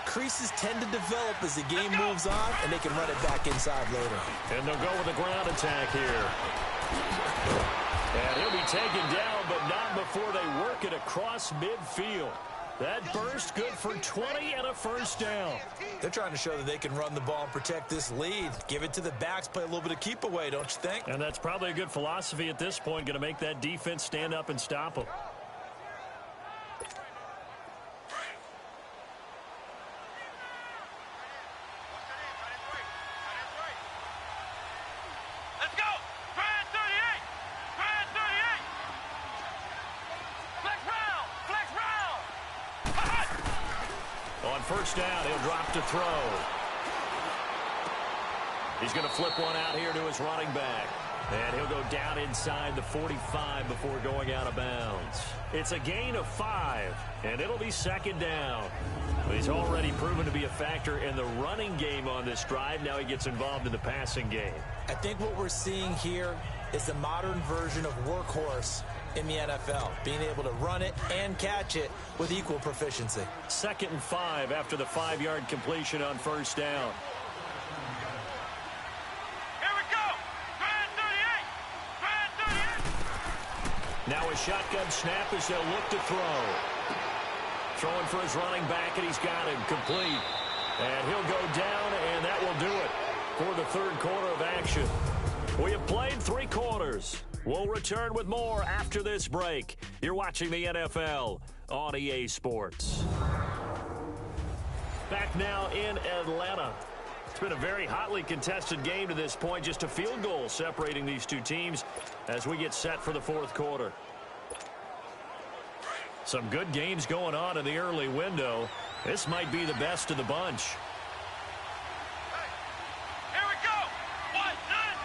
creases tend to develop as the game moves on, and they can run it back inside later. And they'll go with a ground attack here. And he'll be taken down, but not before they work it across midfield. That burst good for 20 and a first down. They're trying to show that they can run the ball and protect this lead. Give it to the backs, play a little bit of keep away, don't you think? And that's probably a good philosophy at this point, going to make that defense stand up and stop them. Let's go! Brand 38! Brand 38! Flex round! Flex round! On first down, he'll drop to throw. He's going to flip one out here to his running back. And he'll go down inside the 45 before going out of bounds. It's a gain of 5, and it'll be second down. He's already proven to be a factor in the running game on this drive. Now he gets involved in the passing game. I think what we're seeing here is the modern version of workhorse in the NFL, being able to run it and catch it with equal proficiency. 2nd and 5 after the 5-yard completion on first down. Here we go. Try 38. Now a shotgun snap as they'll look to throw. Throwing for his running back, and he's got him complete. And he'll go down, and that will do it for the third quarter of action. We have played 3 quarters. We'll return with more after this break. You're watching the NFL on EA Sports. Back now in Atlanta. It's been a very hotly contested game to this point. Just a field goal separating these two teams as we get set for the fourth quarter. Some good games going on in the early window. This might be the best of the bunch. Here we go. One, done.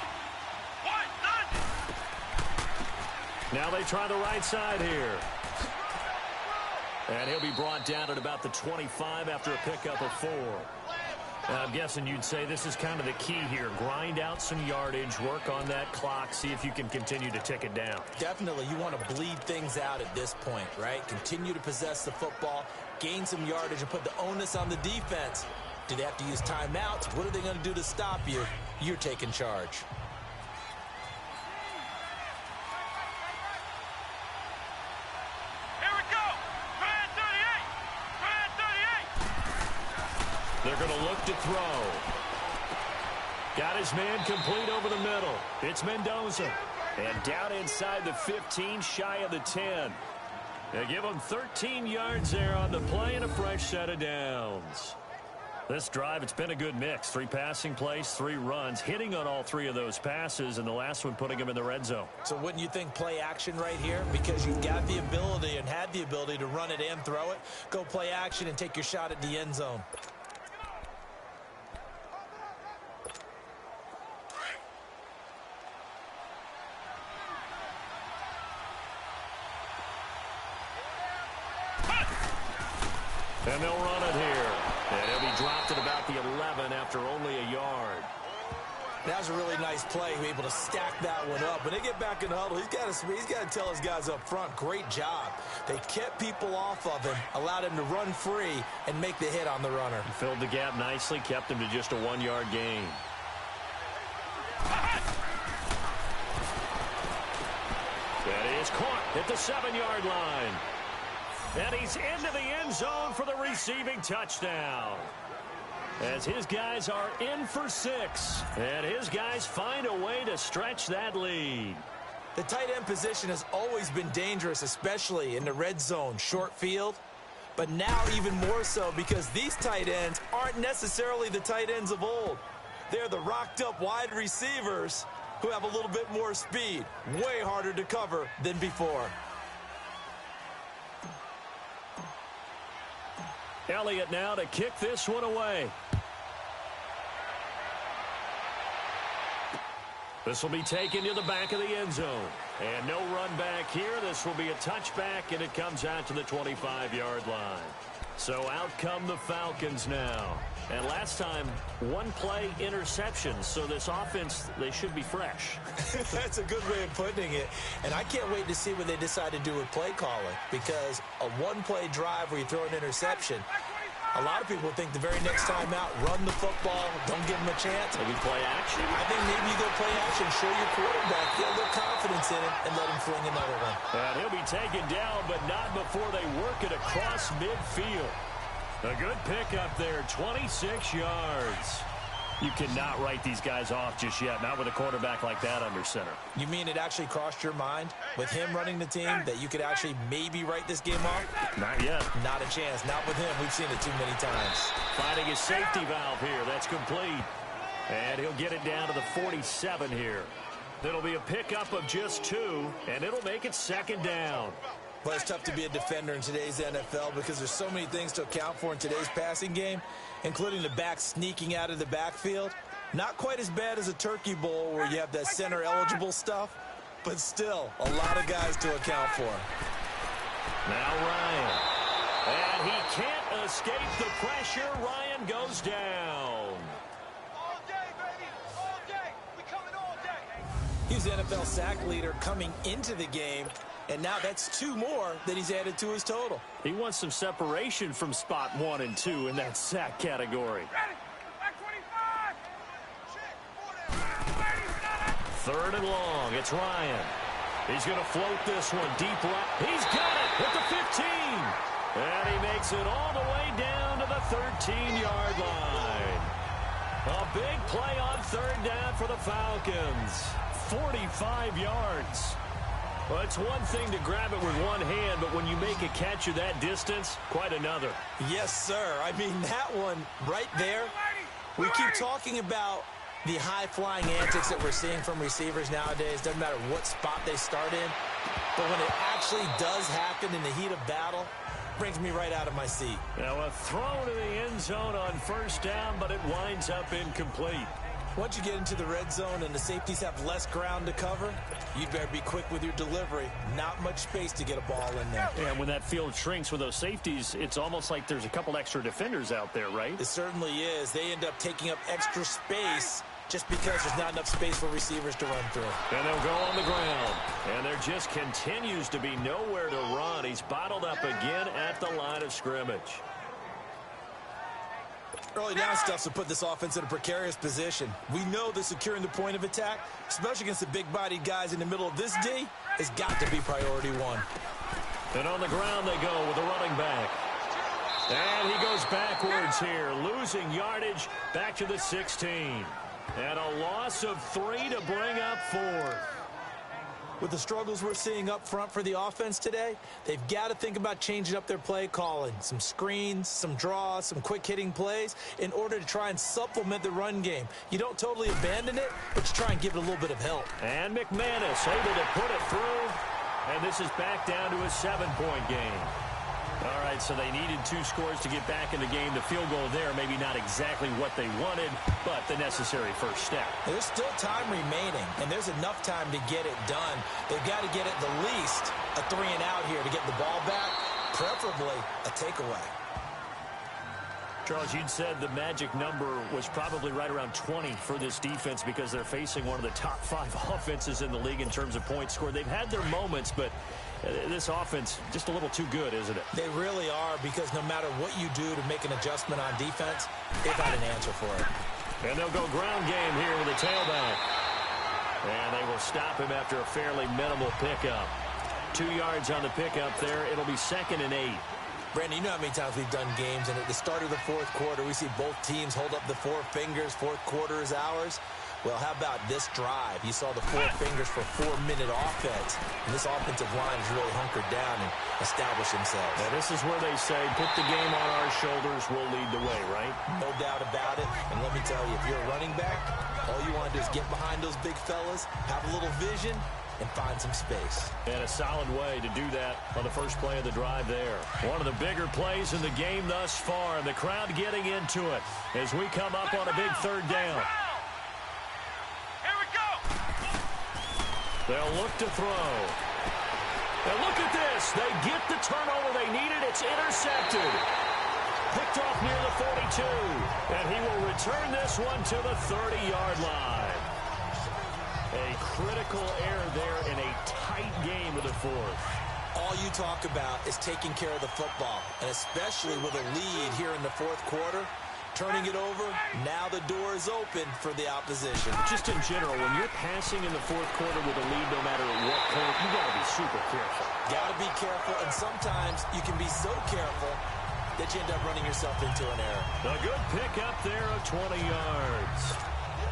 Now they try the right side here. And he'll be brought down at about the 25 after a pickup of 4. I'm guessing you'd say this is kind of the key here. Grind out some yardage, work on that clock, see if you can continue to tick it down. Definitely, you want to bleed things out at this point, right? Continue to possess the football, gain some yardage, and put the onus on the defense. Do they have to use timeouts? What are they going to do to stop you? You're taking charge. Here we go. Try 38. They're going to look to throw. Got his man complete over the middle. It's Mendoza. And down inside the 15, shy of the 10. They give him 13 yards there on the play and a fresh set of downs. This drive, it's been a good mix. 3 passing plays, 3 runs, hitting on all 3 of those passes, and the last one putting him in the red zone. So wouldn't you think play action right here? Because you've got the ability and had the ability to run it and throw it. Go play action and take your shot at the end zone. And they'll run it here. And he'll be dropped at about the 11 after only a yard. That was a really nice play. We're able to stack that one up. When they get back in the huddle, he's got to tell his guys up front, great job. They kept people off of him, allowed him to run free, and make the hit on the runner. He filled the gap nicely, kept him to just a 1-yard gain. That is caught at the 7-yard line. And he's into the end zone for the receiving touchdown. As his guys are in for 6. And his guys find a way to stretch that lead. The tight end position has always been dangerous, especially in the red zone, short field. But now even more so because these tight ends aren't necessarily the tight ends of old. They're the rocked-up wide receivers who have a little bit more speed. Way harder to cover than before. Elliott now to kick this one away. This will be taken to the back of the end zone. And no run back here. This will be a touchback, and it comes out to the 25-yard line. So out come the Falcons now. And last time, 1-play interception. So this offense, they should be fresh. That's a good way of putting it. And I can't wait to see what they decide to do with play calling. Because a 1-play drive where you throw an interception, a lot of people think the very next time out, run the football, don't give them a chance. Maybe play action. I think maybe you go play action, show your quarterback, get a little confidence in him, and let him fling another one. And he'll be taken down, but not before they work it across midfield. A good pickup there, 26 yards. You cannot write these guys off just yet, not with a quarterback like that under center. You mean it actually crossed your mind with him running the team that you could actually maybe write this game off? Not yet. Not a chance. Not with him. We've seen it too many times. Finding his safety valve here. That's complete. And he'll get it down to the 47 here. It'll be a pickup of just 2, and it'll make it second down. Well, it's tough to be a defender in today's NFL because there's so many things to account for in today's passing game, including the back sneaking out of the backfield. Not quite as bad as a turkey bowl where you have that center eligible stuff, but still a lot of guys to account for. escape the pressure. Ryan goes down. All day, baby. All day. We coming all day. He's the NFL sack leader coming into the game, and now that's 2 more that he's added to his total. He wants some separation from spot 1 and 2 in that sack category. Ready? Back 25. Shit. 3rd and long. It's Ryan. He's going to float this one deep right. He's got it at the 15. And he makes it all the way down to the 13-yard line. A big play on 3rd down for the Falcons. 45 yards. Well, it's one thing to grab it with one hand, but when you make a catch of that distance, quite another. Yes, sir. I mean, that one right there. We keep talking about the high-flying antics that we're seeing from receivers nowadays. Doesn't matter what spot they start in. But when it actually does happen in the heat of battle, brings me right out of my seat. Now a throw to the end zone on 1st down, but it winds up incomplete. Once you get into the red zone and the safeties have less ground to cover, you'd better be quick with your delivery. Not much space to get a ball in there. And when that field shrinks with those safeties, it's almost like there's a couple extra defenders out there, right? It certainly is. They end up taking up extra space just because there's not enough space for receivers to run through. And they'll go on the ground. And there just continues to be nowhere to run. He's bottled up again at the line of scrimmage. Early down stuff to put this offense in a precarious position. We know that securing the point of attack, especially against the big-bodied guys in the middle of this D, has got to be priority 1. And on the ground they go with the running back. And he goes backwards here, losing yardage back to the 16. And a loss of 3 to bring up 4. With the struggles we're seeing up front for the offense today, they've got to think about changing up their play calling. Some screens, some draws, some quick-hitting plays in order to try and supplement the run game. You don't totally abandon it, but you try and give it a little bit of help. And McManus able to put it through. And this is back down to a 7-point game. All right, so they needed 2 scores to get back in the game. The field goal there, maybe not exactly what they wanted, but the necessary first step. There's still time remaining, and there's enough time to get it done. They've got to get at the least a 3-and-out here to get the ball back, preferably a takeaway. Charles, you'd said the magic number was probably right around 20 for this defense because they're facing one of the top 5 offenses in the league in terms of points scored. They've had their moments, but this offense just a little too good, isn't it? They really are, because no matter what you do to make an adjustment on defense, they've got an answer for it. And they'll go ground game here with a tailback. And they will stop him after a fairly minimal pickup. 2 yards on the pickup there. It'll be 2nd and 8. Brandon, you know how many times we've done games, and at the start of the 4th quarter, we see both teams hold up the 4 fingers, 4th quarter is ours. Well, how about this drive? You saw the 4 fingers for 4-minute offense, and this offensive line has really hunkered down and established themselves. Now, this is where they say, put the game on our shoulders, we'll lead the way, right? No doubt about it, and let me tell you, if you're a running back, all you want to do is get behind those big fellas, have a little vision, and find some space. And a solid way to do that on the first play of the drive there. One of the bigger plays in the game thus far, and the crowd getting into it as we come up on a big 3rd down. Here we go. They'll look to throw. And look at this. They get the turnover they needed. It's intercepted. Picked off near the 42. And he will return this one to the 30-yard line. A critical error there in a tight game of the 4th. All you talk about is taking care of the football, and especially with a lead here in the 4th quarter, turning it over, now the door is open for the opposition. Just in general, when you're passing in the 4th quarter with a lead, no matter what point, you got to be super careful. Got to be careful, and sometimes you can be so careful that you end up running yourself into an error. A good pickup there of 20 yards.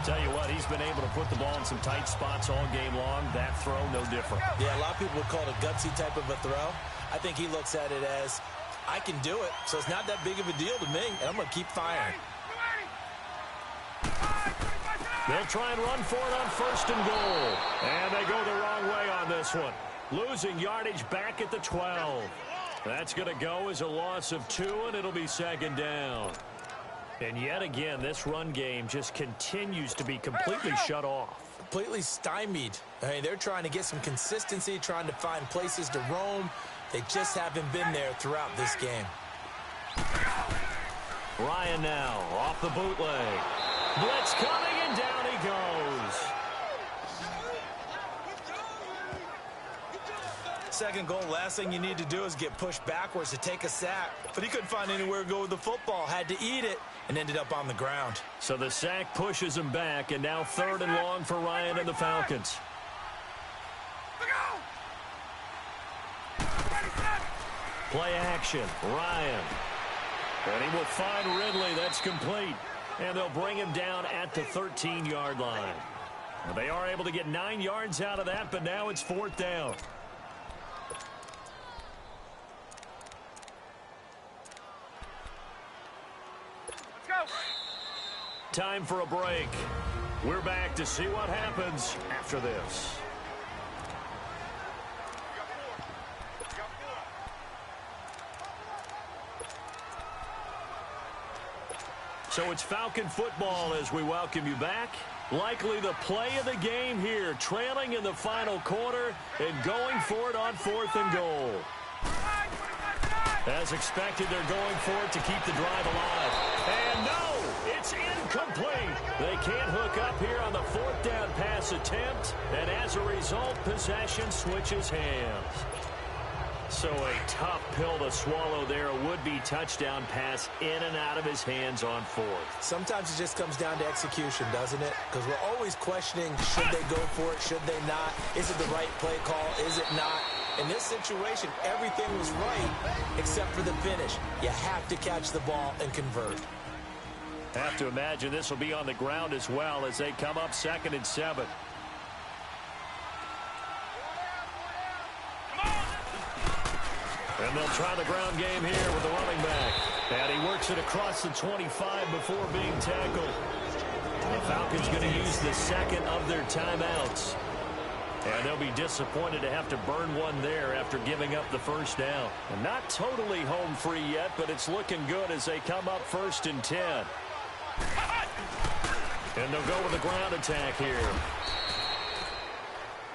Tell you what, he's been able to put the ball in some tight spots all game long. That throw, no different. Yeah, a lot of people would call it a gutsy type of a throw. I think he looks at it as, I can do it, so it's not that big of a deal to me, and I'm going to keep firing. They'll try and run for it on 1st and goal. And they go the wrong way on this one. Losing yardage back at the 12. That's going to go as a loss of 2, and it'll be 2nd down. And yet again, this run game just continues to be completely shut off. Completely stymied. I mean, they're trying to get some consistency, trying to find places to roam. They just haven't been there throughout this game. Ryan now off the bootleg. Blitz coming, and down he goes. Second goal, last thing you need to do is get pushed backwards to take a sack. But he couldn't find anywhere to go with the football, had to eat it, and ended up on the ground. So the sack pushes him back, and now 3rd and long for Ryan and the Falcons. Play action, Ryan. And he will find Ridley. That's complete. And they'll bring him down at the 13-yard line. Well, they are able to get 9 yards out of that, but now it's 4th down. Time for a break. We're back to see what happens after this. So it's Falcon football as we welcome you back. Likely the play of the game here, trailing in the final quarter and going for it on 4th and goal. As expected, they're going for it to keep the drive alive. And no, it's incomplete. They can't hook up here on the 4th down pass attempt, and as a result, possession switches hands. So a tough pill to swallow there. A would-be touchdown pass in and out of his hands on 4th. Sometimes it just comes down to execution, doesn't it? Because we're always questioning, should they go for it, should they not? Is it the right play call, is it not? In this situation, everything was right except for the finish. You have to catch the ball and convert. Have to imagine this will be on the ground as well as they come up 2nd and 7. And they'll try the ground game here with the running back. And he works it across the 25 before being tackled. The Falcons going to use the 2nd of their timeouts. And they'll be disappointed to have to burn one there after giving up the 1st down. And not totally home free yet, but it's looking good as they come up 1st and 10. And they'll go with the ground attack here.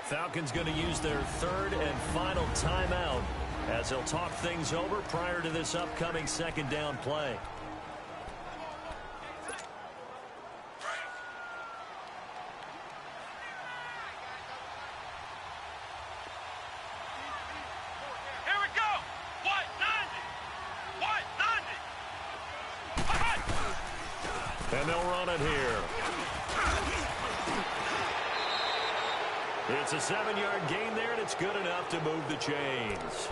Falcons going to use their 3rd and final timeout as they'll talk things over prior to this upcoming 2nd down play. Here we go. White 90. And they'll run it here. It's a 7-yard gain there, and it's good enough to move the chains.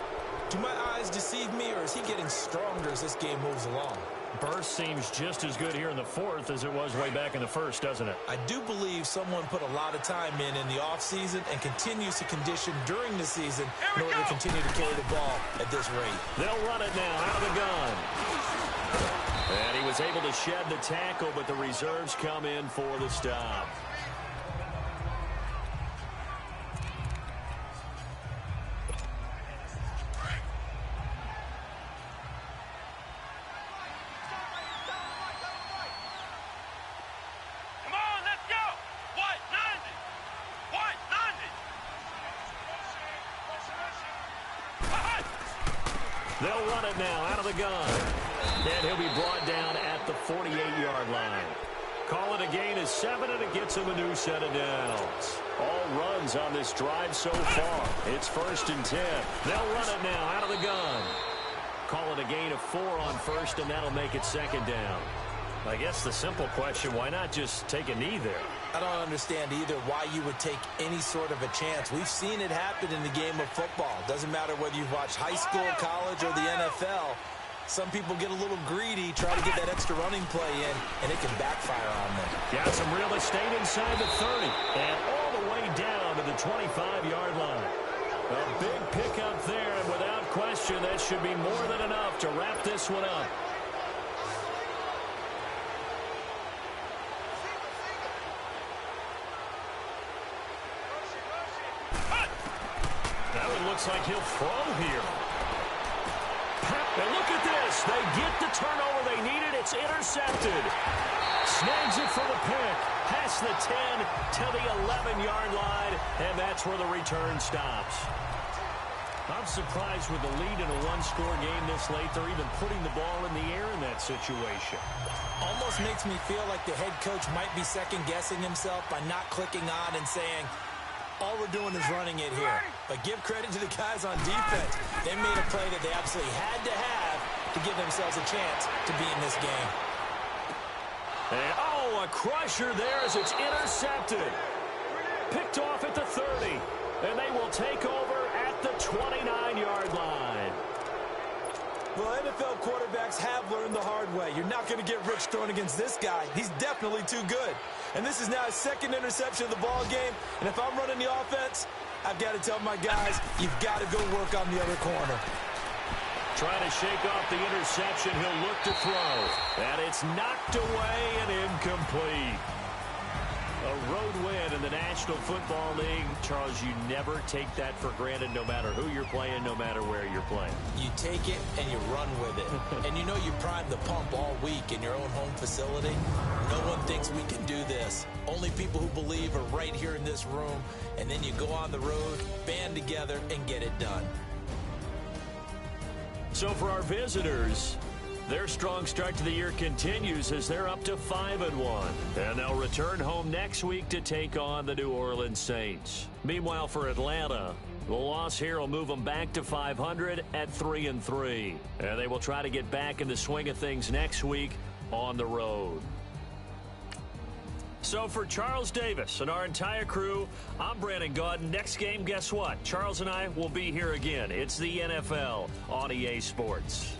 Do my eyes deceive me, or is he getting stronger as this game moves along? Burst seems just as good here in the 4th as it was way back in the 1st, doesn't it? I do believe someone put a lot of time in the offseason and continues to condition during the season in order to continue to carry the ball at this rate. They'll run it now out of the gun. And he was able to shed the tackle, but the reserves come in for the stop. They'll run it now out of the gun. And he'll be brought down at the 48-yard line. Call it a gain of 7, and it gets him a new set of downs. All runs on this drive so far. It's 1st and 10. They'll run it now out of the gun. Call it a gain of 4 on 1st, and that'll make it 2nd down. I guess the simple question, why not just take a knee there? I don't understand either why you would take any sort of a chance. We've seen it happen in the game of football. Doesn't matter whether you've watched high school, college, or the NFL. Some people get a little greedy, try to get that extra running play in, and it can backfire on them. Got some real estate inside the 30, and all the way down to the 25-yard line. A big pickup there, and without question, that should be more than enough to wrap this one up. Looks like he'll throw here. And look at this. They get the turnover they needed. It's intercepted. Snags it for the pick. Past the 10 to the 11-yard line. And that's where the return stops. I'm surprised with the lead in a one-score game this late, they're even putting the ball in the air in that situation. Almost makes me feel like the head coach might be second-guessing himself by not clicking on and saying, all we're doing is running it here. But give credit to the guys on defense. They made a play that they absolutely had to have to give themselves a chance to be in this game. And, oh, a crusher there as it's intercepted. Picked off at the 30. And they will take over at the 29-yard line. Well, NFL quarterbacks have learned the hard way. You're not going to get rich throwing against this guy. He's definitely too good. And this is now his second interception of the ball game. And if I'm running the offense, I've got to tell my guys, you've got to go work on the other corner. Trying to shake off the interception. He'll look to throw. And it's knocked away and incomplete. A road win in the National Football League. Charles, you never take that for granted no matter who you're playing, no matter where you're playing. You take it and you run with it. And you know you primed the pump all week in your own home facility. No one thinks we can do this. Only people who believe are right here in this room. And then you go on the road, band together, and get it done. So for our visitors, their strong start to the year continues as they're up to 5-1. And they'll return home next week to take on the New Orleans Saints. Meanwhile, for Atlanta, the loss here will move them back to 500 at 3-3. And they will try to get back in the swing of things next week on the road. So for Charles Davis and our entire crew, I'm Brandon Gaudin. Next game, guess what? Charles and I will be here again. It's the NFL on EA Sports.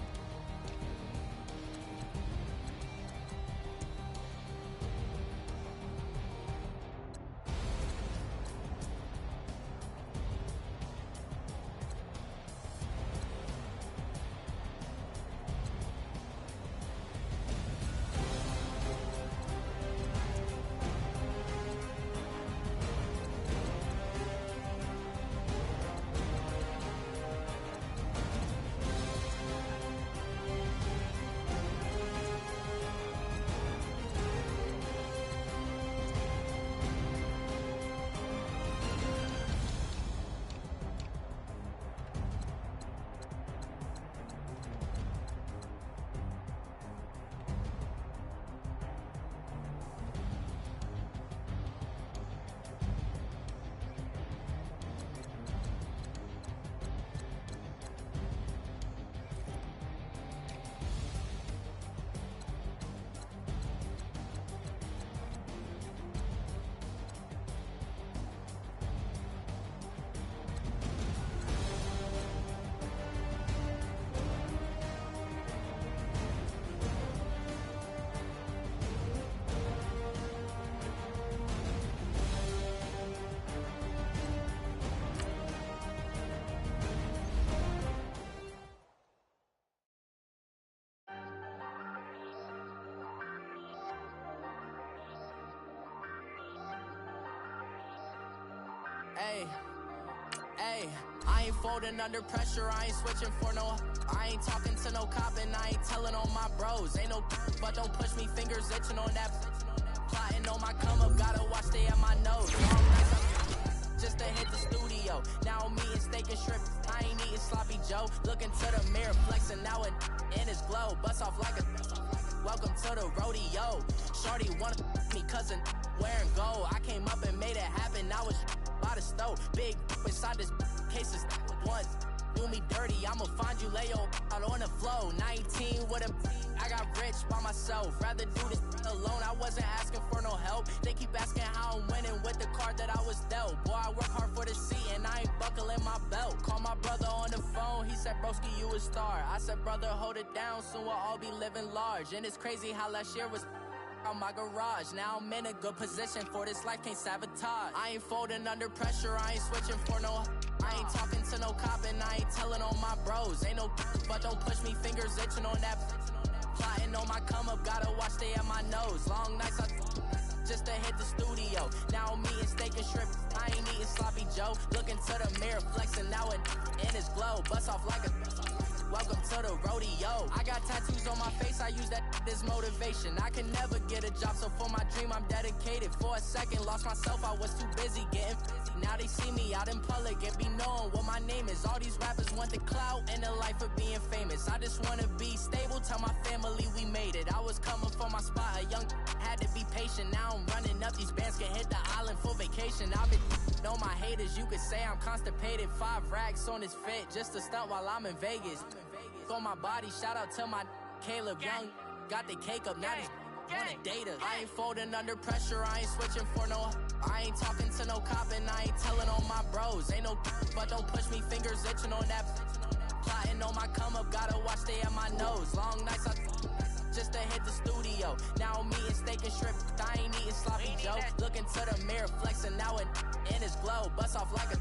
Hey, I ain't folding under pressure, I ain't switching for no. I ain't talking to no cop and I ain't telling on my bros. Ain't no but don't push me, fingers itching on that. Plotting on my come up, gotta watch stay at my nose. Long nights just to hit the studio. Now I'm eating steak and shrimp, I ain't eating sloppy Joe. Looking to the mirror, flexing now it in his glow. Bust off like a welcome to the rodeo. Shorty wanna me cousin wearing gold. I came up and made it happen, now it's by the stove. Big inside this case is once. Do me dirty, I'ma find you, lay your out on the floor. 19 with a I got rich by myself. Rather do this alone, I wasn't asking for no help. They keep asking how I'm winning with the card that I was dealt. Boy, I work hard for the seat and I ain't buckling my belt. Call my brother on the phone, he said, broski, you a star. I said, brother, hold it down, soon we'll all be living large. And it's crazy how last year was on my garage. Now I'm in a good position for this life, can't sabotage. I ain't folding under pressure, I ain't switching for no. I ain't talking to no cop and I ain't telling on my bros. Ain't no but don't push me, fingers itching on that. Plotting on my come up, gotta watch stay at my nose. Long nights I just to hit the studio. Now I'm eating steak and shrimp, I ain't eating sloppy Joe. Looking to the mirror, flexing now it in his glow. Bust off like a welcome to the rodeo. I got tattoos on my face, I use that as motivation. I can never get a job, so for my dream, I'm dedicated. For a second, lost myself, I was too busy getting busy. Now they see me out in public and be knowing what my name is. All these rappers want the clout and the life of being famous. I just wanna be stable, tell my family we made it. I was coming for my spot, a young had to be patient. Now I'm running up, these bands can hit the island for vacation. I've been on my haters, you could say I'm constipated. 5 racks on his fit, just to stunt while I'm in Vegas. On my body, shout out to my Caleb Young. Got the cake up, now they wanna date us. I ain't folding under pressure, I ain't switching for no. I ain't talking to no cop and I ain't telling on my bros. Ain't no but don't push me, fingers itching on that. Plotting on my come up, gotta watch stay at my nose. Long nights I just to hit the studio. Now I'm eating steak and shrimp, I ain't eating sloppy Joe. Looking to the mirror, flexing now in his glow. Bust off like a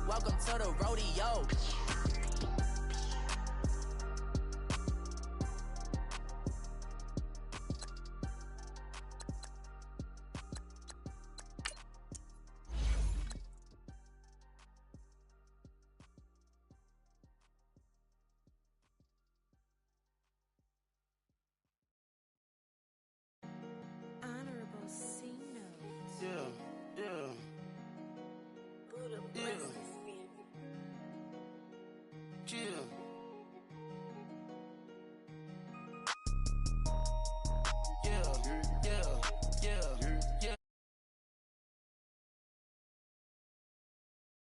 welcome to the rodeo.